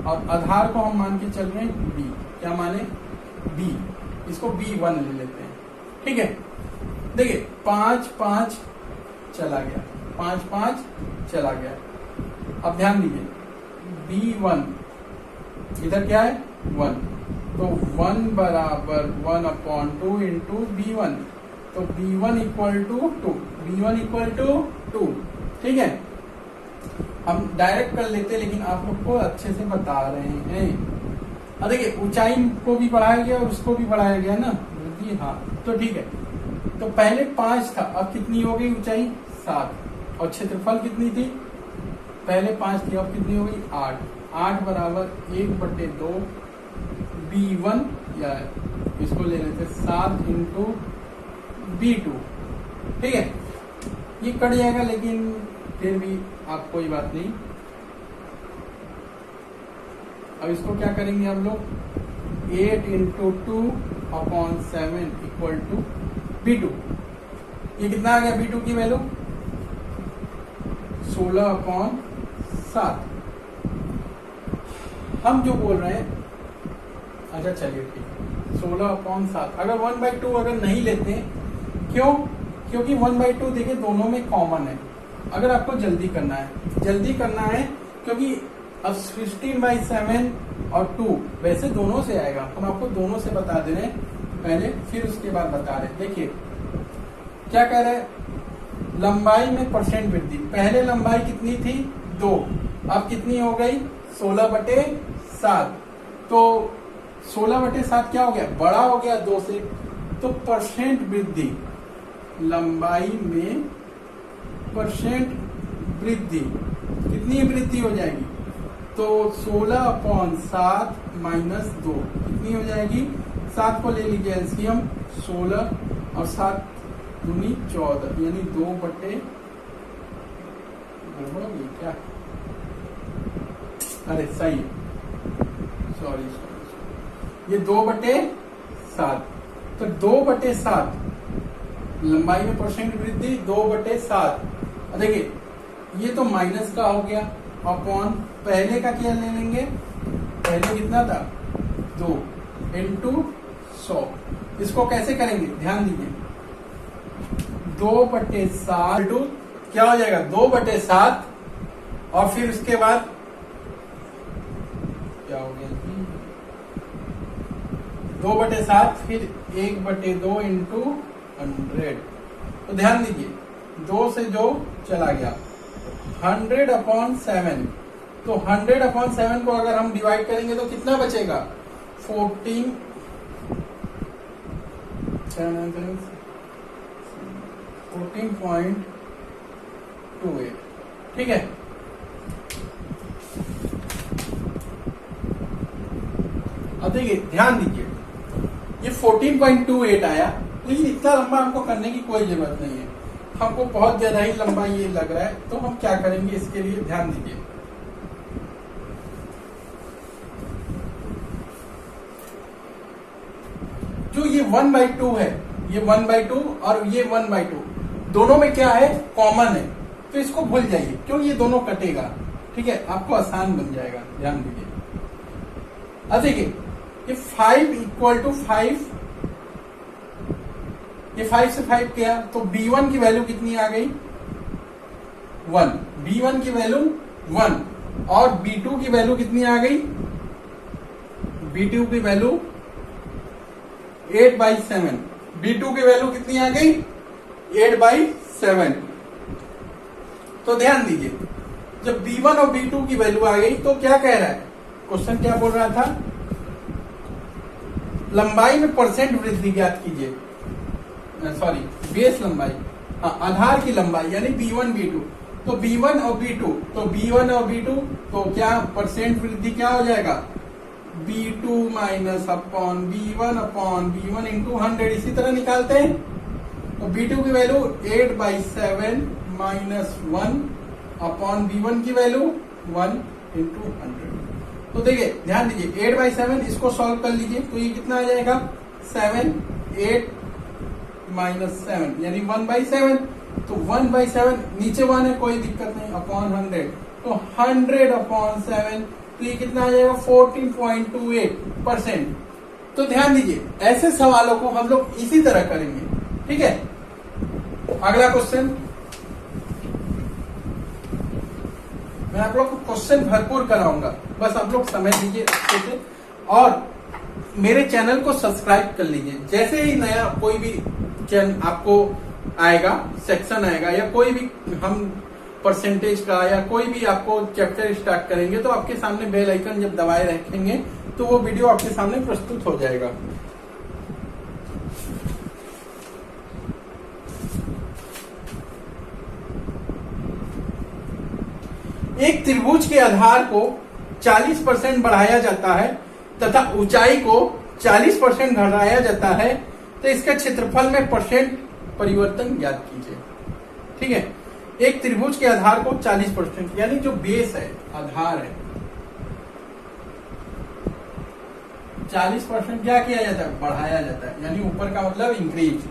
और आधार को हम मान के चल रहे हैं बी। क्या माने बी, इसको B1 ले लेते हैं। ठीक है, देखिए 5 5 चला गया, 5 5 चला गया। अब ध्यान दीजिए B1 इधर क्या है 1, तो 1 बराबर 1/2 इंटू B1। तो B1 equal to 2, B1 equal to 2। ठीक है, हम डायरेक्ट कर लेते हैं, लेकिन आप लोग को अच्छे से बता रहे हैं। अब देखिए ऊंचाई को भी बढ़ाया गया और उसको भी बढ़ाया गया ना जी। हाँ, तो ठीक है, तो पहले 5 था, अब कितनी हो गई ऊंचाई 7, और क्षेत्रफल कितनी थी पहले 5 थी, अब कितनी हो गई 8। 8 बराबर 1/2 B1, या इसको ले लेते 7 इंटू B2। ठीक है, ये कट जाएगा, लेकिन फिर भी आप कोई बात नहीं। अब इसको क्या करेंगे हम लोग 8 इंटू 2/7 इक्वल टू B2। ये कितना आ गया B2 की वैल्यू 16/7। हम जो बोल रहे हैं अच्छा चलिए ठीक है, 16/7। अगर 1/2 अगर नहीं लेते, क्यों? क्योंकि 1/2 देखिए दोनों में कॉमन है। अगर आपको जल्दी करना है क्योंकि अब 16/7 और 2 वैसे दोनों से आएगा, हम आपको दोनों से बता दे रहे हैं पहले, फिर उसके बाद बता रहे हैं। देखिए क्या कह रहे हैं, लंबाई में परसेंट वृद्धि। पहले लंबाई कितनी थी? 2, अब कितनी हो गई? 16/7। तो 16/7 क्या हो गया? बड़ा हो गया 2 से। तो परसेंट वृद्धि, लंबाई में परसेंट वृद्धि, कितनी वृद्धि हो जाएगी? तो 16/7 माइनस 2 कितनी हो जाएगी? 7 को ले लीजिए एलसीएम, 16 और 7 दूनी 14, यानी 2/, क्या? अरे सही है, सॉरी, ये 2/7। तो 2/7 लंबाई में परसेंट वृद्धि, 2/7। देखिए ये तो माइनस का हो गया, अपॉन पहले का क्या ले लेंगे? पहले कितना था? 2 इंटू 100। इसको कैसे करेंगे ध्यान दीजिए, 2/7 क्या हो जाएगा? 2/7 और फिर उसके बाद क्या हो गया? 2/7 फिर 1/2 इंटू 100। तो ध्यान दीजिए 2 से जो चला गया, 100/7। तो 100/7 को अगर हम डिवाइड करेंगे तो कितना बचेगा? 14.28। ठीक है, अब देखिए ध्यान दीजिए, ये 14.28 आया, लेकिन इतना लंबा हमको करने की कोई जरूरत नहीं है, हमको बहुत ज्यादा ही लंबा ये लग रहा है। तो हम क्या करेंगे इसके लिए, ध्यान दीजिए, जो ये 1/2 है, ये 1/2 और ये 1/2 दोनों में क्या है? कॉमन है। तो इसको भूल जाइए, क्यों? ये दोनों कटेगा। ठीक है, आपको आसान बन जाएगा। ध्यान दीजिए, अब देखिए ये 5 = 5, ये 5 से 5 किया तो B1 की वैल्यू कितनी आ गई? 1। B1 की वैल्यू 1 और B2 की वैल्यू कितनी आ गई? B2 की वैल्यू 8/7। B2 की वैल्यू कितनी आ गई? 8/7। तो ध्यान दीजिए, जब B1 और B2 की वैल्यू आ गई तो क्या कह रहा है क्वेश्चन? क्या बोल रहा था? लंबाई में परसेंट वृद्धि ज्ञात कीजिए, सॉरी बेस लंबाई, हाँ आधार की लंबाई, यानी B1 B2। तो B1 और B2, तो B1 और B2 तो क्या परसेंट वृद्धि क्या हो जाएगा? B2 minus upon B1 into 100। इसी तरह निकालते हैं, तो B2 की वैल्यू 8/7 माइनस 1 अपॉन B1 की वैल्यू 1 इंटू 100। तो देखिए ध्यान दीजिए, 8/7 इसको सॉल्व कर लीजिए तो ये कितना आ जाएगा? 7, 8 माइनस 7 यानी 1/7। तो 1/7 नीचे 1 है, कोई दिक्कत नहीं, अपॉन 100। तो 100/7, तो ये कितना आ जाएगा? 14.28%। तो ध्यान दीजिए, ऐसे सवालों को हम लोग इसी तरह करेंगे। ठीक है, अगला क्वेश्चन, मैं आप लोग को क्वेश्चन भरपूर कराऊंगा, बस आप लोग समझ लीजिए अच्छे से और मेरे चैनल को सब्सक्राइब कर लीजिए। जैसे ही नया कोई भी चैनल आपको आएगा, सेक्शन आएगा, या कोई भी हम परसेंटेज का या कोई भी आपको चैप्टर स्टार्ट करेंगे तो आपके सामने बेल आइकन जब दबाए रखेंगे तो वो वीडियो आपके सामने प्रस्तुत हो जाएगा। एक त्रिभुज के आधार को 40% बढ़ाया जाता है तथा ऊंचाई को 40% घटाया जाता है, तो इसका क्षेत्रफल में परसेंट परिवर्तन ज्ञात कीजिए। ठीक है, एक त्रिभुज के आधार को 40%, यानी जो बेस है, आधार है, 40% क्या किया जाता है? बढ़ाया जाता है, यानी ऊपर का मतलब इंक्रीज,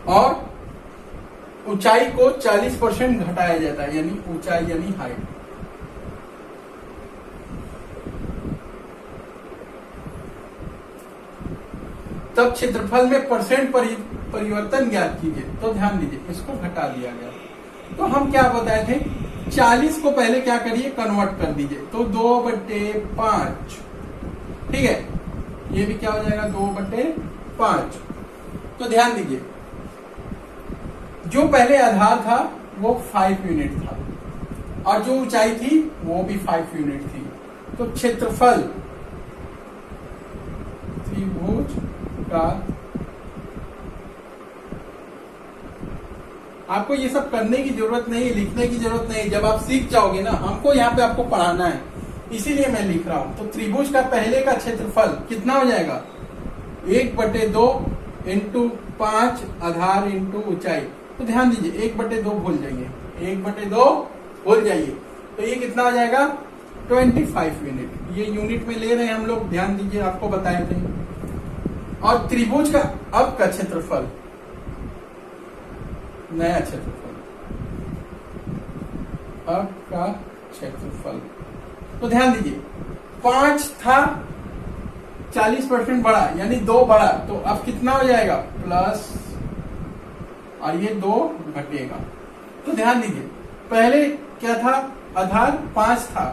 और ऊंचाई को 40% घटाया जाता है, यानी ऊंचाई यानी हाइट। तब क्षेत्रफल में परसेंट परिवर्तन ज्ञात कीजिए। तो ध्यान दीजिए, इसको घटा दिया गया। तो हम क्या बताए थे, 40 को पहले क्या करिए, कन्वर्ट कर दीजिए। तो 2/5, ठीक है, ये भी क्या हो जाएगा, 2/5। तो ध्यान दीजिए, जो पहले आधार था वो 5 यूनिट था और जो ऊंचाई थी वो भी 5 यूनिट थी। तो क्षेत्रफल त्रिभुज का, आपको ये सब करने की जरूरत नहीं, लिखने की जरूरत नहीं। जब आप सीख जाओगे ना, हमको यहाँ पे आपको पढ़ाना है, इसीलिए मैं लिख रहा हूं। तो त्रिभुज का पहले का क्षेत्रफल कितना हो जाएगा, 1/2 इंटू 5 आधार इंटू ऊंचाई। तो ध्यान दीजिए, 1/2 भूल जाइए, 1/2 भूल जाइए। तो ये कितना हो जाएगा, 25 यूनिट। ये यूनिट में ले रहे हैं हम लोग, ध्यान दीजिए, आपको बताए थे। और त्रिभुज का अब का क्षेत्रफल, नया क्षेत्रफल, अब का क्षेत्रफल। तो ध्यान दीजिए, 5 था, 40% बढ़ा, यानी 2 बढ़ा। तो अब कितना हो जाएगा, प्लस, और ये 2 घटेगा। तो ध्यान दीजिए, पहले क्या था, आधार 5 था,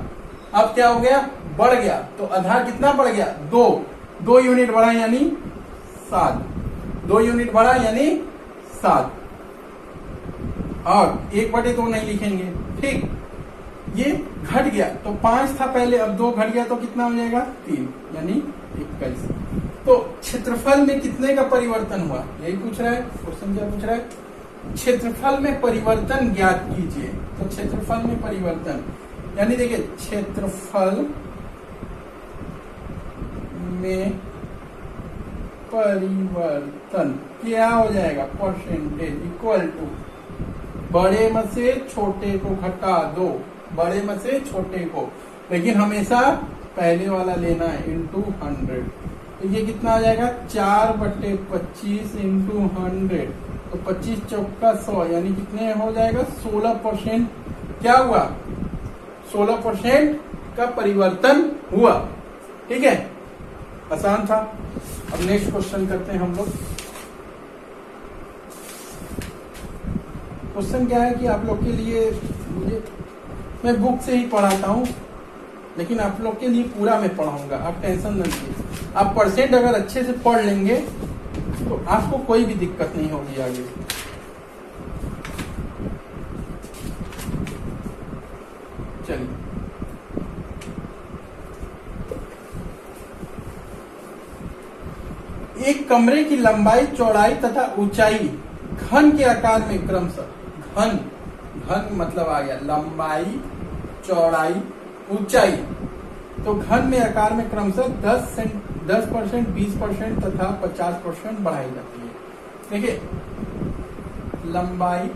अब क्या हो गया, बढ़ गया। तो आधार कितना बढ़ गया, 2 यूनिट बढ़ा यानी 7, 2 यूनिट बढ़ा यानी 7, और 1/2 नहीं लिखेंगे, ठीक। ये घट गया, तो 5 था पहले, अब 2 घट गया, तो कितना हो जाएगा, 3, यानी 21। तो क्षेत्रफल में कितने का परिवर्तन हुआ, यही पूछ रहा है क्वेश्चन। क्या पूछ रहा है, क्षेत्रफल में परिवर्तन ज्ञात कीजिए। तो क्षेत्रफल में परिवर्तन, यानी देखिए, क्षेत्रफल में परिवर्तन क्या हो जाएगा, परसेंटेज इक्वल टू बड़े में से छोटे को घटा दो, बड़े में से छोटे को, लेकिन हमेशा पहले वाला लेना है, इंटू 100। तो ये कितना आ जाएगा, 4/25 इंटू 100। तो 25 चौका 100, यानी कितने हो जाएगा, 16%। क्या हुआ, 16% का परिवर्तन हुआ, ठीक है, आसान था। अब नेक्स्ट क्वेश्चन करते हैं हम लोग। क्वेश्चन क्या है कि आप लोग के लिए, मैं बुक से ही पढ़ाता हूँ, लेकिन आप लोग के लिए पूरा मैं पढ़ाऊंगा, आप टेंशन न लीजिए। आप परसेंट अगर अच्छे से पढ़ लेंगे तो आपको कोई भी दिक्कत नहीं होगी आगे। चलिए, एक कमरे की लंबाई, चौड़ाई तथा ऊंचाई घन के आकार में क्रमशः, घन मतलब आ गया लंबाई, चौड़ाई, ऊंचाई, तो घन में आकार में क्रमशः 10%, 20% तथा 50% बढ़ाई जाती है। देखिए, लंबाई,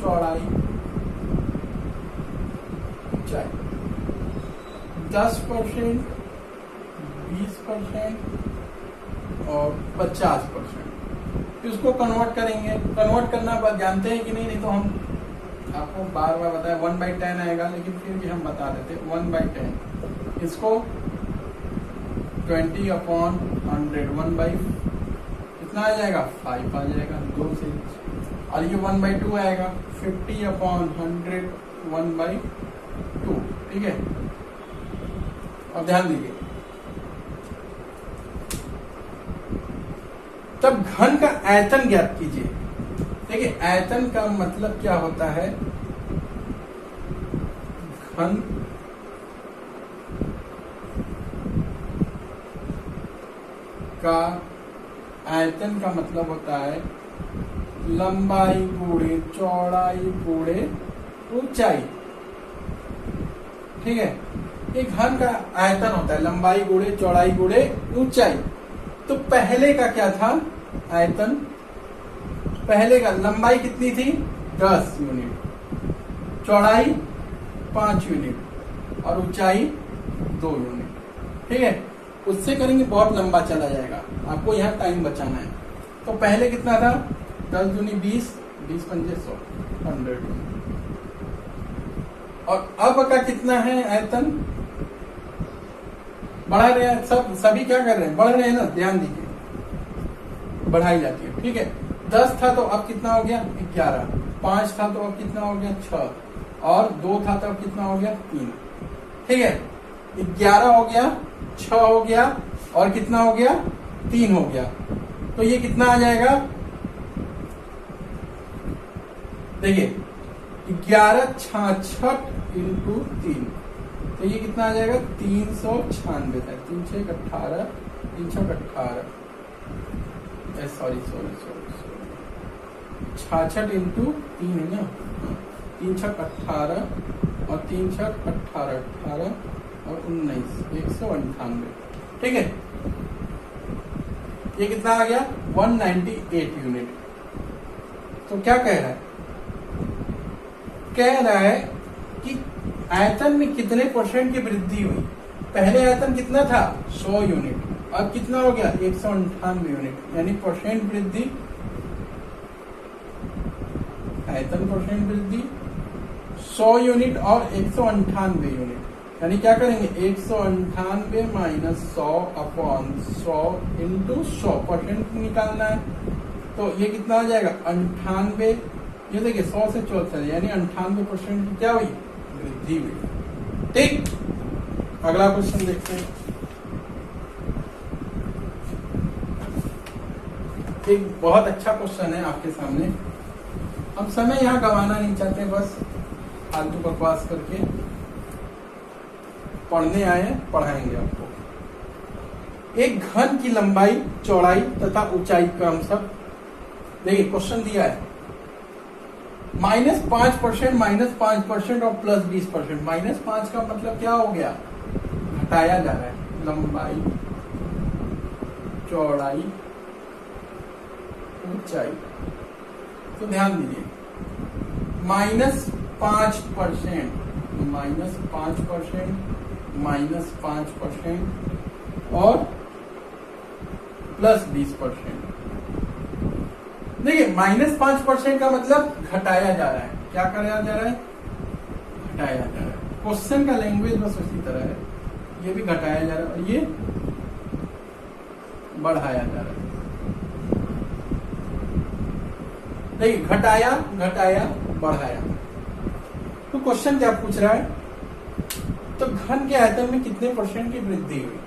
चौड़ाई, ऊंचाई 10%, 20% और 50%। इसको कन्वर्ट करेंगे, कन्वर्ट करना जानते हैं कि नहीं, नहीं तो हम आपको बार बार बताया, 1/10 आएगा, लेकिन फिर भी हम बता देते 1/10। इसको 20/100, 1/, कितना आ जाएगा, 5 आ जाएगा, 2 से। और ये 1/2 आएगा, 50/100, 1/2, ठीक है। अब ध्यान दीजिए, तब घन का आयतन ज्ञात कीजिए। देखिए, आयतन का मतलब क्या होता है, घन का आयतन का मतलब होता है लंबाई गुणे चौड़ाई गुणे ऊंचाई, ठीक है। ये घन का आयतन होता है, लंबाई गुणे चौड़ाई गुणे ऊंचाई। तो पहले का क्या था आयतन, पहले का लंबाई कितनी थी, 10 यूनिट, चौड़ाई 5 यूनिट और ऊंचाई 2 यूनिट, ठीक है। उससे करेंगे बहुत लंबा चला जाएगा, आपको यहाँ टाइम बचाना है। तो पहले कितना था, 10 दूनी 20, 20 पंजे 100, 100 यूनिट। और अब का कितना है आयतन, बढ़ा रहे हैं, सभी क्या कर रहे हैं, बढ़ रहे हैं ना, ध्यान दीजिए। बढ़ाई जाती है। ठीक है, 10 था तो अब कितना हो गया 11, 5 था तो अब कितना हो गया 6, और 2 था तो अब कितना हो गया 3। ठीक है, 11 हो गया, 6 हो गया, और कितना हो गया 3 हो गया। तो ये कितना आ जाएगा, देखिए 11 66 इंटू 3, तो ये कितना आ जाएगा 396 था। 3 6 18, 3 6 18, सॉरी 66 इंटू 3 है ना, 3 6 18, और 3 6 18, 18 और 19, 198। ठीक है, ये कितना आ गया 198 यूनिट। तो क्या कह रहा है, कह रहा है कि आयतन में कितने परसेंट की वृद्धि हुई। पहले आयतन कितना था 100 यूनिट, अब कितना हो गया 198 यूनिट, यानी परसेंट वृद्धि, आयतन परसेंट वृद्धि 100 यूनिट और 198 यूनिट, यानी क्या करेंगे 198 माइनस 100 अपॉन 100 इंटू 100 परसेंट निकालना है। तो ये कितना हो जाएगा 98, ये देखिए 100 से 14, यानी 98% की क्या हुई वृद्धि हुई। ठीक, अगला क्वेश्चन देखते हैं। एक बहुत अच्छा क्वेश्चन है आपके सामने। हम समय यहाँ गंवाना नहीं चाहते, बस फालतू बकवास करके पढ़ने आए, पढ़ाएंगे आपको। एक घन की लंबाई, चौड़ाई तथा ऊंचाई क्रमशः, देखिए क्वेश्चन दिया है -5%, -5% और +20%। -5 का मतलब क्या हो गया, घटाया जा रहा है, लंबाई, चौड़ाई, ऊंचाई। तो ध्यान दीजिए -5%, -5%, -5% और +20%। देखिए -5% का मतलब घटाया जा रहा है। क्या कराया जा रहा है, घटाया जा रहा है। क्वेश्चन का लैंग्वेज बस उसी तरह है, ये भी घटाया जा रहा है और ये बढ़ाया जा रहा है। देखिए घटाया, घटाया, बढ़ाया। तो क्वेश्चन क्या पूछ रहा है, तो घन के आयतन में कितने परसेंट की वृद्धि हुई।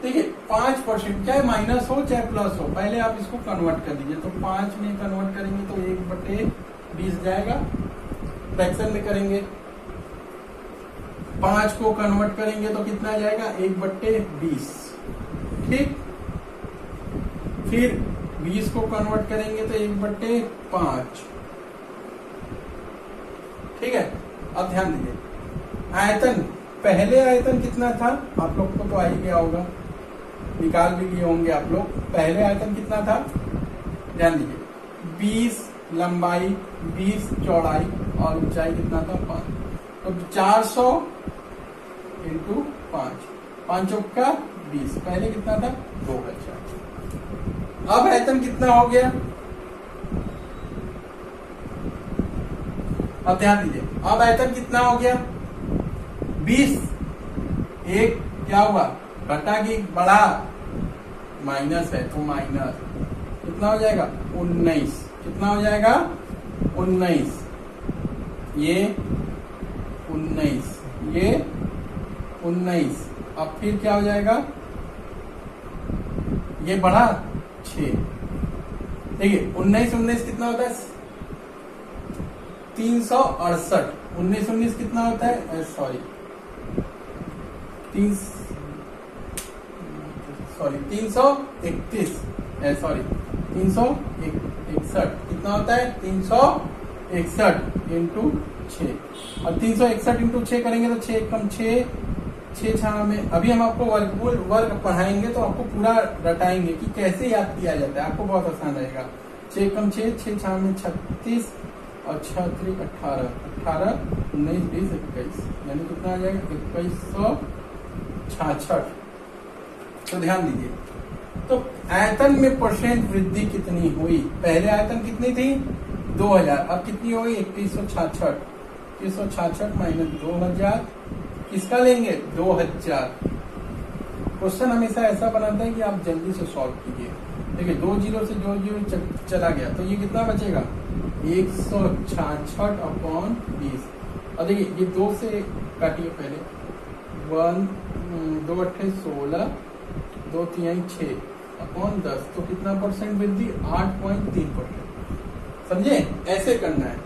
देखिए 5%, चाहे माइनस हो चाहे प्लस हो, पहले आप इसको कन्वर्ट कर दीजिए। तो 5 में कन्वर्ट करेंगे तो 1/20 जाएगा, फ्रैक्शन में करेंगे। 5 को कन्वर्ट करेंगे तो कितना जाएगा 1/20। ठीक, फिर 20 को कन्वर्ट करेंगे तो 1/5। ठीक है, अब ध्यान दीजिए आयतन, पहले आयतन कितना था आप लोग को तो आ ही गया होगा, निकाल भी लिए होंगे आप लोग। पहले आयतन कितना था, ध्यान दीजिए 20 लंबाई, 20 चौड़ाई और ऊंचाई कितना था 5। तो 400 इंटू 5, 5 का 20, पहले कितना था 2000। अब आयतन कितना हो गया, अब ध्यान दीजिए, अब आयतन कितना हो गया 20। एक क्या हुआ, घटा की बढ़ा, माइनस है तो माइनस, कितना हो जाएगा 19। कितना हो जाएगा 19, ये 19, ये 19। अब फिर क्या हो जाएगा, ये बढ़ा 6। देखिए 19 19 कितना होता है 368। 19 19 कितना होता है, सॉरी 331, सॉरी 361। कितना होता है 361 इंटू 6। अब 361 इंटू 6 करेंगे तो 6 कम 6, 6 में अभी हम आपको वर्ग पढ़ाएंगे तो आपको पूरा रटाएंगे कि कैसे याद किया जाता है, आपको बहुत आसान रहेगा। 6 कम 6, 6 में 36 और 6 3 18, 18 19 20 21, यानी कितना आ जाएगा 2166। तो ध्यान दीजिए, तो आयतन में परसेंट वृद्धि कितनी हुई। पहले आयतन कितनी थी 2000, अब कितनी हो गई 2166। 2166 माइनस 2000, किसका लेंगे 2000। क्वेश्चन हमेशा ऐसा बनाता है कि आप जल्दी से सॉल्व कीजिए। देखिए 2 जीरो से 2 जीरो चला गया तो ये कितना बचेगा 166 अपॉन 20। और देखिए ये 2 से काटिए पहले 2 अट्ठे 16 2 तिहाई 6 अपॉन 10 तो कितना परसेंट वृद्धि 8.3%। समझे, ऐसे करना है।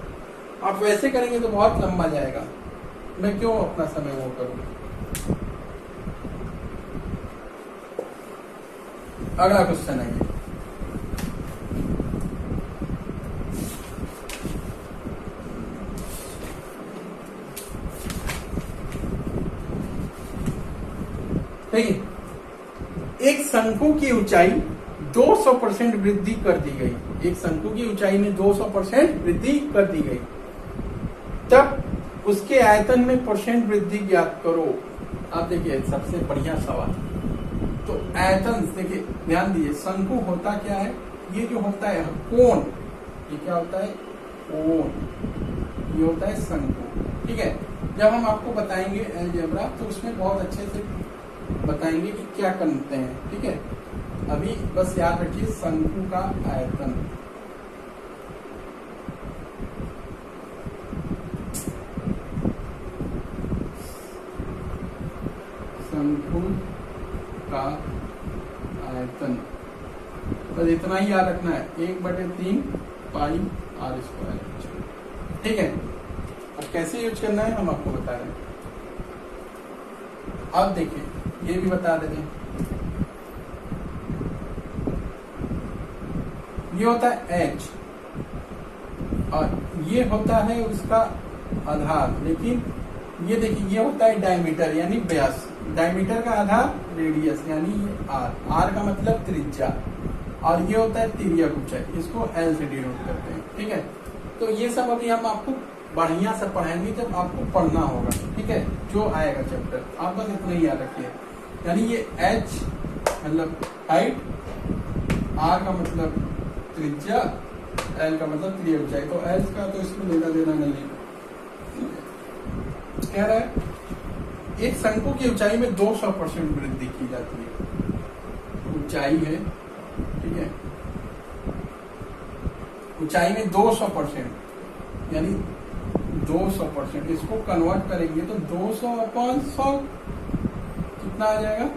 आप वैसे करेंगे तो बहुत लंबा जाएगा, मैं क्यों अपना समय वो करूँ। अगला क्वेश्चन है ये। देखिए एक शंकु की ऊंचाई 200% वृद्धि कर दी गई, एक शंकु की ऊंचाई में 200% वृद्धि कर दी गई, तब उसके आयतन में परसेंट वृद्धि ज्ञात करो। आप देखिए सबसे बढ़िया सवाल। तो आयतन देखिए ध्यान दीजिए, शंकु होता क्या है, ये जो होता है कोण, ये क्या होता है कोण, ये होता है शंकु। ठीक है, जब हम आपको बताएंगे अलजेब्रा तो उसमें बहुत अच्छे से बताएंगे कि क्या करते हैं। ठीक है, अभी बस याद रखिए शंकु का आयतन। शंकु का आयतन बस इतना ही याद रखना है, 1/3 पाई r स्क्वायर। ठीक है, अब कैसे यूज करना है हम आपको बता रहे हैं। अब देखिए ये भी बता देते हैं, ये होता है h और ये होता है उसका आधार, लेकिन ये देखिए ये होता है डायमीटर यानी व्यास, डायमीटर का आधार रेडियस यानी ये r, r का मतलब त्रिज्या, और ये होता है तिर्यक ऊंचाई, इसको l से डिनोट करते हैं। ठीक है, तो ये सब अभी हम आपको बढ़िया से पढ़ाएंगे जब आपको पढ़ना होगा। ठीक है, जो आएगा चैप्टर, आप बस इतना ही याद रखिए। यानी ये h मतलब हाइट, r का मतलब त्रिज्या, l का मतलब त्रियक ऊंचाई, तो l का तो इसमें लेना देना नहीं है। कह रहा है एक शंकु की ऊंचाई में 200% वृद्धि की जाती है, ऊंचाई है। ठीक है, ऊंचाई में 200% यानी 200%, इसको कन्वर्ट करेंगे तो 200/100 कितना आ जाएगा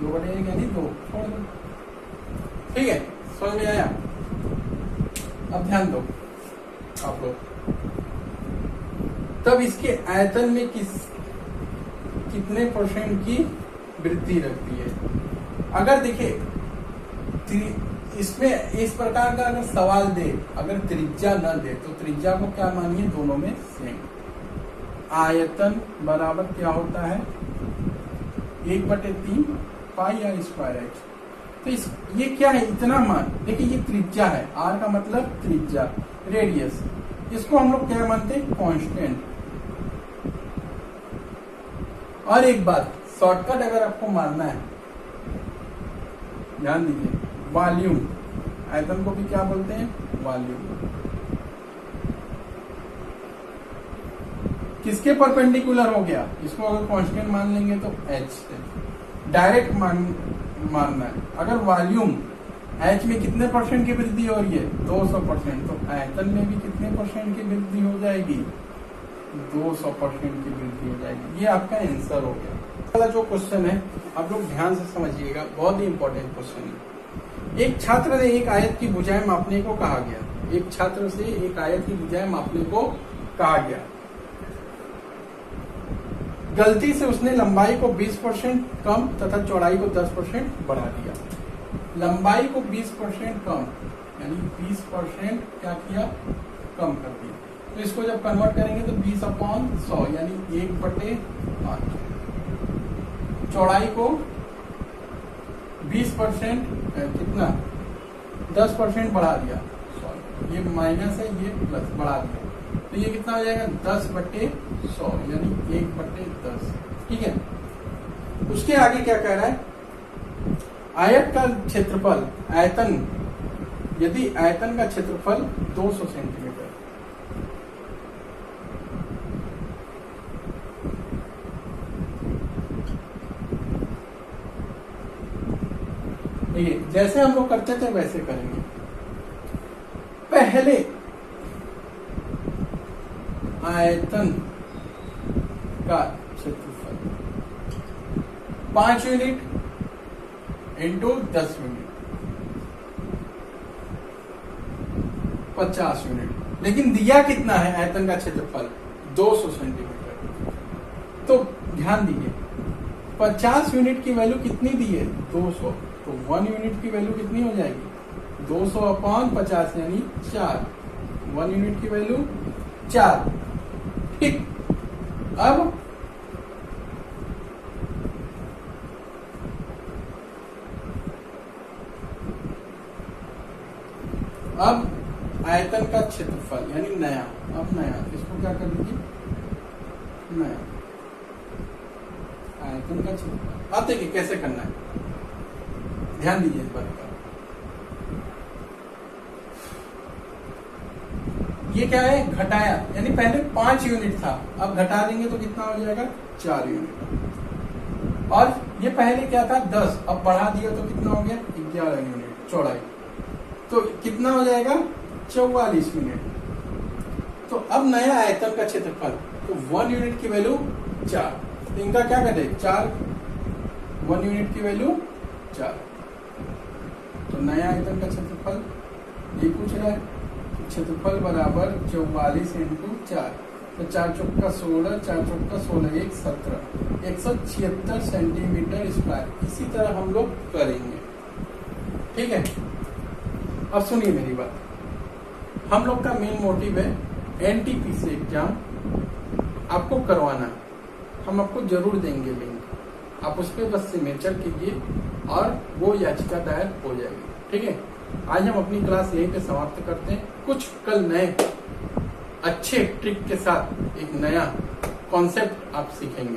2/1 यानी 2 छोड़ दो। ठीक है, समझ में आया। अब ध्यान दो आप लोग, तब इसके आयतन में कितने परसेंट की वृद्धि रखती है। अगर देखिए इसमें इस प्रकार का अगर सवाल दे, अगर त्रिज्या न दे तो त्रिज्या को क्या मानिए, दोनों में सेम। आयतन बराबर क्या होता है 1/3 पाई r स्क्वायर h। तो ये क्या है, इतना मान। देखिए ये त्रिज्या है, r का मतलब त्रिज्या, रेडियस, इसको हम लोग क्या मानते हैं कांस्टेंट। और एक बात शॉर्टकट अगर आपको मारना है, ध्यान दीजिए, वॉल्यूम, आयतन को भी क्या बोलते हैं वॉल्यूम। किसके परपेंडिकुलर हो गया, इसको अगर कांस्टेंट मान लेंगे तो h से डायरेक्ट मानना है। अगर वॉल्यूम h में कितने परसेंट की वृद्धि हो रही है 200%, तो आयतन में भी कितने परसेंट की वृद्धि हो जाएगी 200% की वृद्धि हो जाएगी। ये आपका आंसर हो गया। अगला जो क्वेश्चन है आप लोग ध्यान से समझिएगा, बहुत ही इंपॉर्टेंट क्वेश्चन है। एक छात्र से एक आयत की भुजाएं मापने को कहा गया, एक छात्र से एक आयत की भुजाएं मापने को कहा गया, गलती से उसने लंबाई को 20% कम तथा चौड़ाई को 10% बढ़ा दिया। लंबाई को 20% कम यानी 20% क्या किया, कम कर दिया। तो इसको जब कन्वर्ट करेंगे तो 20/100 यानी 1/5। चौड़ाई को 20% कितना 10% बढ़ा दिया, सॉरी ये माइनस है ये प्लस बढ़ा दिया, तो ये कितना हो जाएगा 10/100 यानी 1/10। ठीक है, उसके आगे क्या कह रहा है, आयत का क्षेत्रफल, आयतन, यदि आयतन का क्षेत्रफल 200 सेंटीमीटर, देखिए जैसे हम लोग करते थे वैसे करेंगे। पहले आयतन का क्षेत्रफल 5 यूनिट इंटू 10 यूनिट 50 यूनिट। लेकिन दिया कितना है आयतन का क्षेत्रफल 200 सेंटीमीटर। तो ध्यान दीजिए 50 यूनिट की वैल्यू कितनी दी है 200, तो 1 यूनिट की वैल्यू कितनी हो जाएगी 200 अपॉन 50 यानी 4। 1 यूनिट की वैल्यू 4। ठीक, अब आयतन का क्षेत्रफल यानी नया, अब नया इसको क्या कर दीजिए नया आयतन का क्षेत्रफल। अब देखिए कैसे करना है, ध्यान दीजिए इस बात का। ये क्या है घटाया, यानी पहले 5 यूनिट था, अब घटा देंगे तो कितना हो जाएगा 4 यूनिट। और ये पहले क्या था 10, अब बढ़ा दिया तो कितना हो गया 11 यूनिट चौड़ाई, तो कितना हो जाएगा 44 यूनिट। तो अब नया आयतन का क्षेत्रफल, तो 1 यूनिट की वैल्यू 4, तो इनका क्या करें 4, 1 यूनिट की वैल्यू 4। तो नया आयतन का क्षेत्रफल ये पूछ रहा है, क्षेत्रफल बराबर 44 इंटू 4, तो 4 चौका 16, 4 चौका 16, 1 17, 176 सेंटीमीटर स्क्वायर। इसी तरह हम लोग करेंगे। ठीक है, अब सुनिए मेरी बात, हम लोग का मेन मोटिव है एनटीपीसी एग्जाम आपको करवाना है, हम आपको जरूर देंगे लिंक, आप उस पर बस सिग्नेचर कीजिए और वो याचिका दायर हो जाएगी। ठीक है, आज हम अपनी क्लास यहीं पे समाप्त करते हैं। कुछ कल नए अच्छे ट्रिक के साथ एक नया कॉन्सेप्ट आप सीखेंगे।